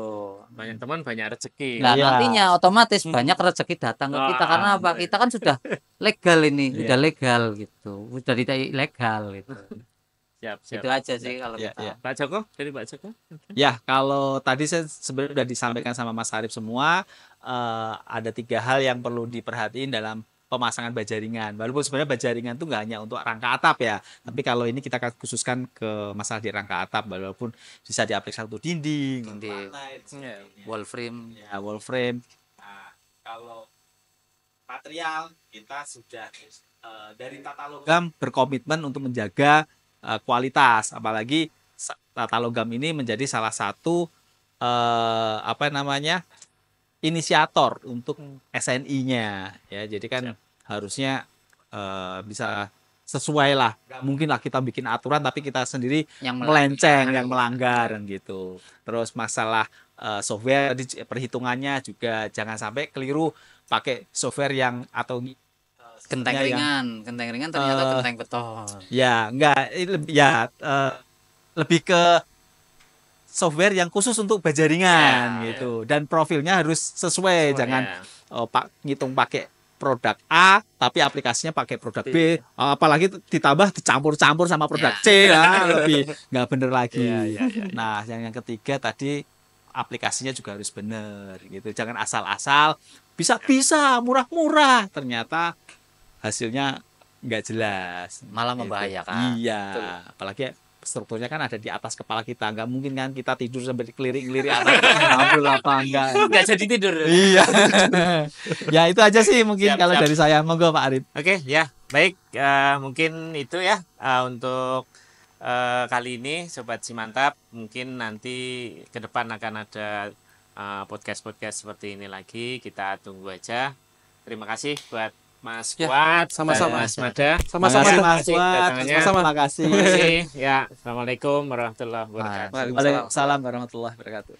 Banyak teman, banyak rezeki. Nah, Iya. nantinya otomatis banyak rezeki datang ke kita karena apa? Kita kan sudah legal ini, sudah legal gitu. Sudah tidak ilegal gitu. Siap. Itu aja sih kalau Iya, kita. iya. Pak Joko, dari Pak Joko. Ya, kalau tadi saya sebenarnya sudah disampaikan sama Mas Arif semua, ada 3 hal yang perlu diperhatiin dalam pemasangan baja ringan. Walaupun sebenarnya baja ringan itu nggak hanya untuk rangka atap ya, tapi kalau ini kita akan khususkan ke masalah di rangka atap, walaupun bisa diaplikasikan untuk dinding, untuk Dinding. lantai, Iya. Wall frame. ya wall frame. Nah, kalau material kita sudah dari tata logam berkomitmen untuk menjaga kualitas, apalagi tata logam ini menjadi salah satu apa namanya inisiator untuk SNI-nya ya. Jadi kan harusnya bisa sesuai lah. Nggak mungkin lah kita bikin aturan tapi kita sendiri Yang melenceng, yang melanggar kan gitu. Terus masalah software tadi perhitungannya juga jangan sampai keliru pakai software yang atau Genteng yang ringan ternyata Eh, genteng beton. ya enggak ya lebih ke software yang khusus untuk baja ringan Ya, gitu dan profilnya harus sesuai, jangan Ya. ngitung pakai produk A tapi aplikasinya pakai produk B, apalagi ditambah dicampur-campur sama produk Ya. C ya lebih nggak bener lagi. Ya, ya, ya. Nah yang ketiga tadi aplikasinya juga harus bener gitu, jangan asal-asal bisa murah-murah ternyata hasilnya nggak jelas, Malah gitu. membahayakan. Iya, Betul. apalagi strukturnya kan ada di atas kepala kita, nggak mungkin kan kita tidur sambil kelirik-kelirik ngambil apa enggak. Nggak jadi tidur. Iya. Ya itu aja sih mungkin Siap, kalau siap. dari saya, monggo Pak Arif. Oke, ya, baik. Mungkin itu ya untuk kali ini, Sobat Simantap. Mungkin nanti ke depan akan ada podcast-podcast seperti ini lagi. Kita tunggu aja. Terima kasih buat Mas Ya, Fuad, sama-sama. dan Mas Mada. Sama-sama. Terima kasih, Terima Mas kasih Fuad. datangannya. Terima kasih. Terima kasih. Ya, Assalamualaikum warahmatullahi wabarakatuh. Waalaikumsalam. Waalaikumsalam warahmatullahi wabarakatuh.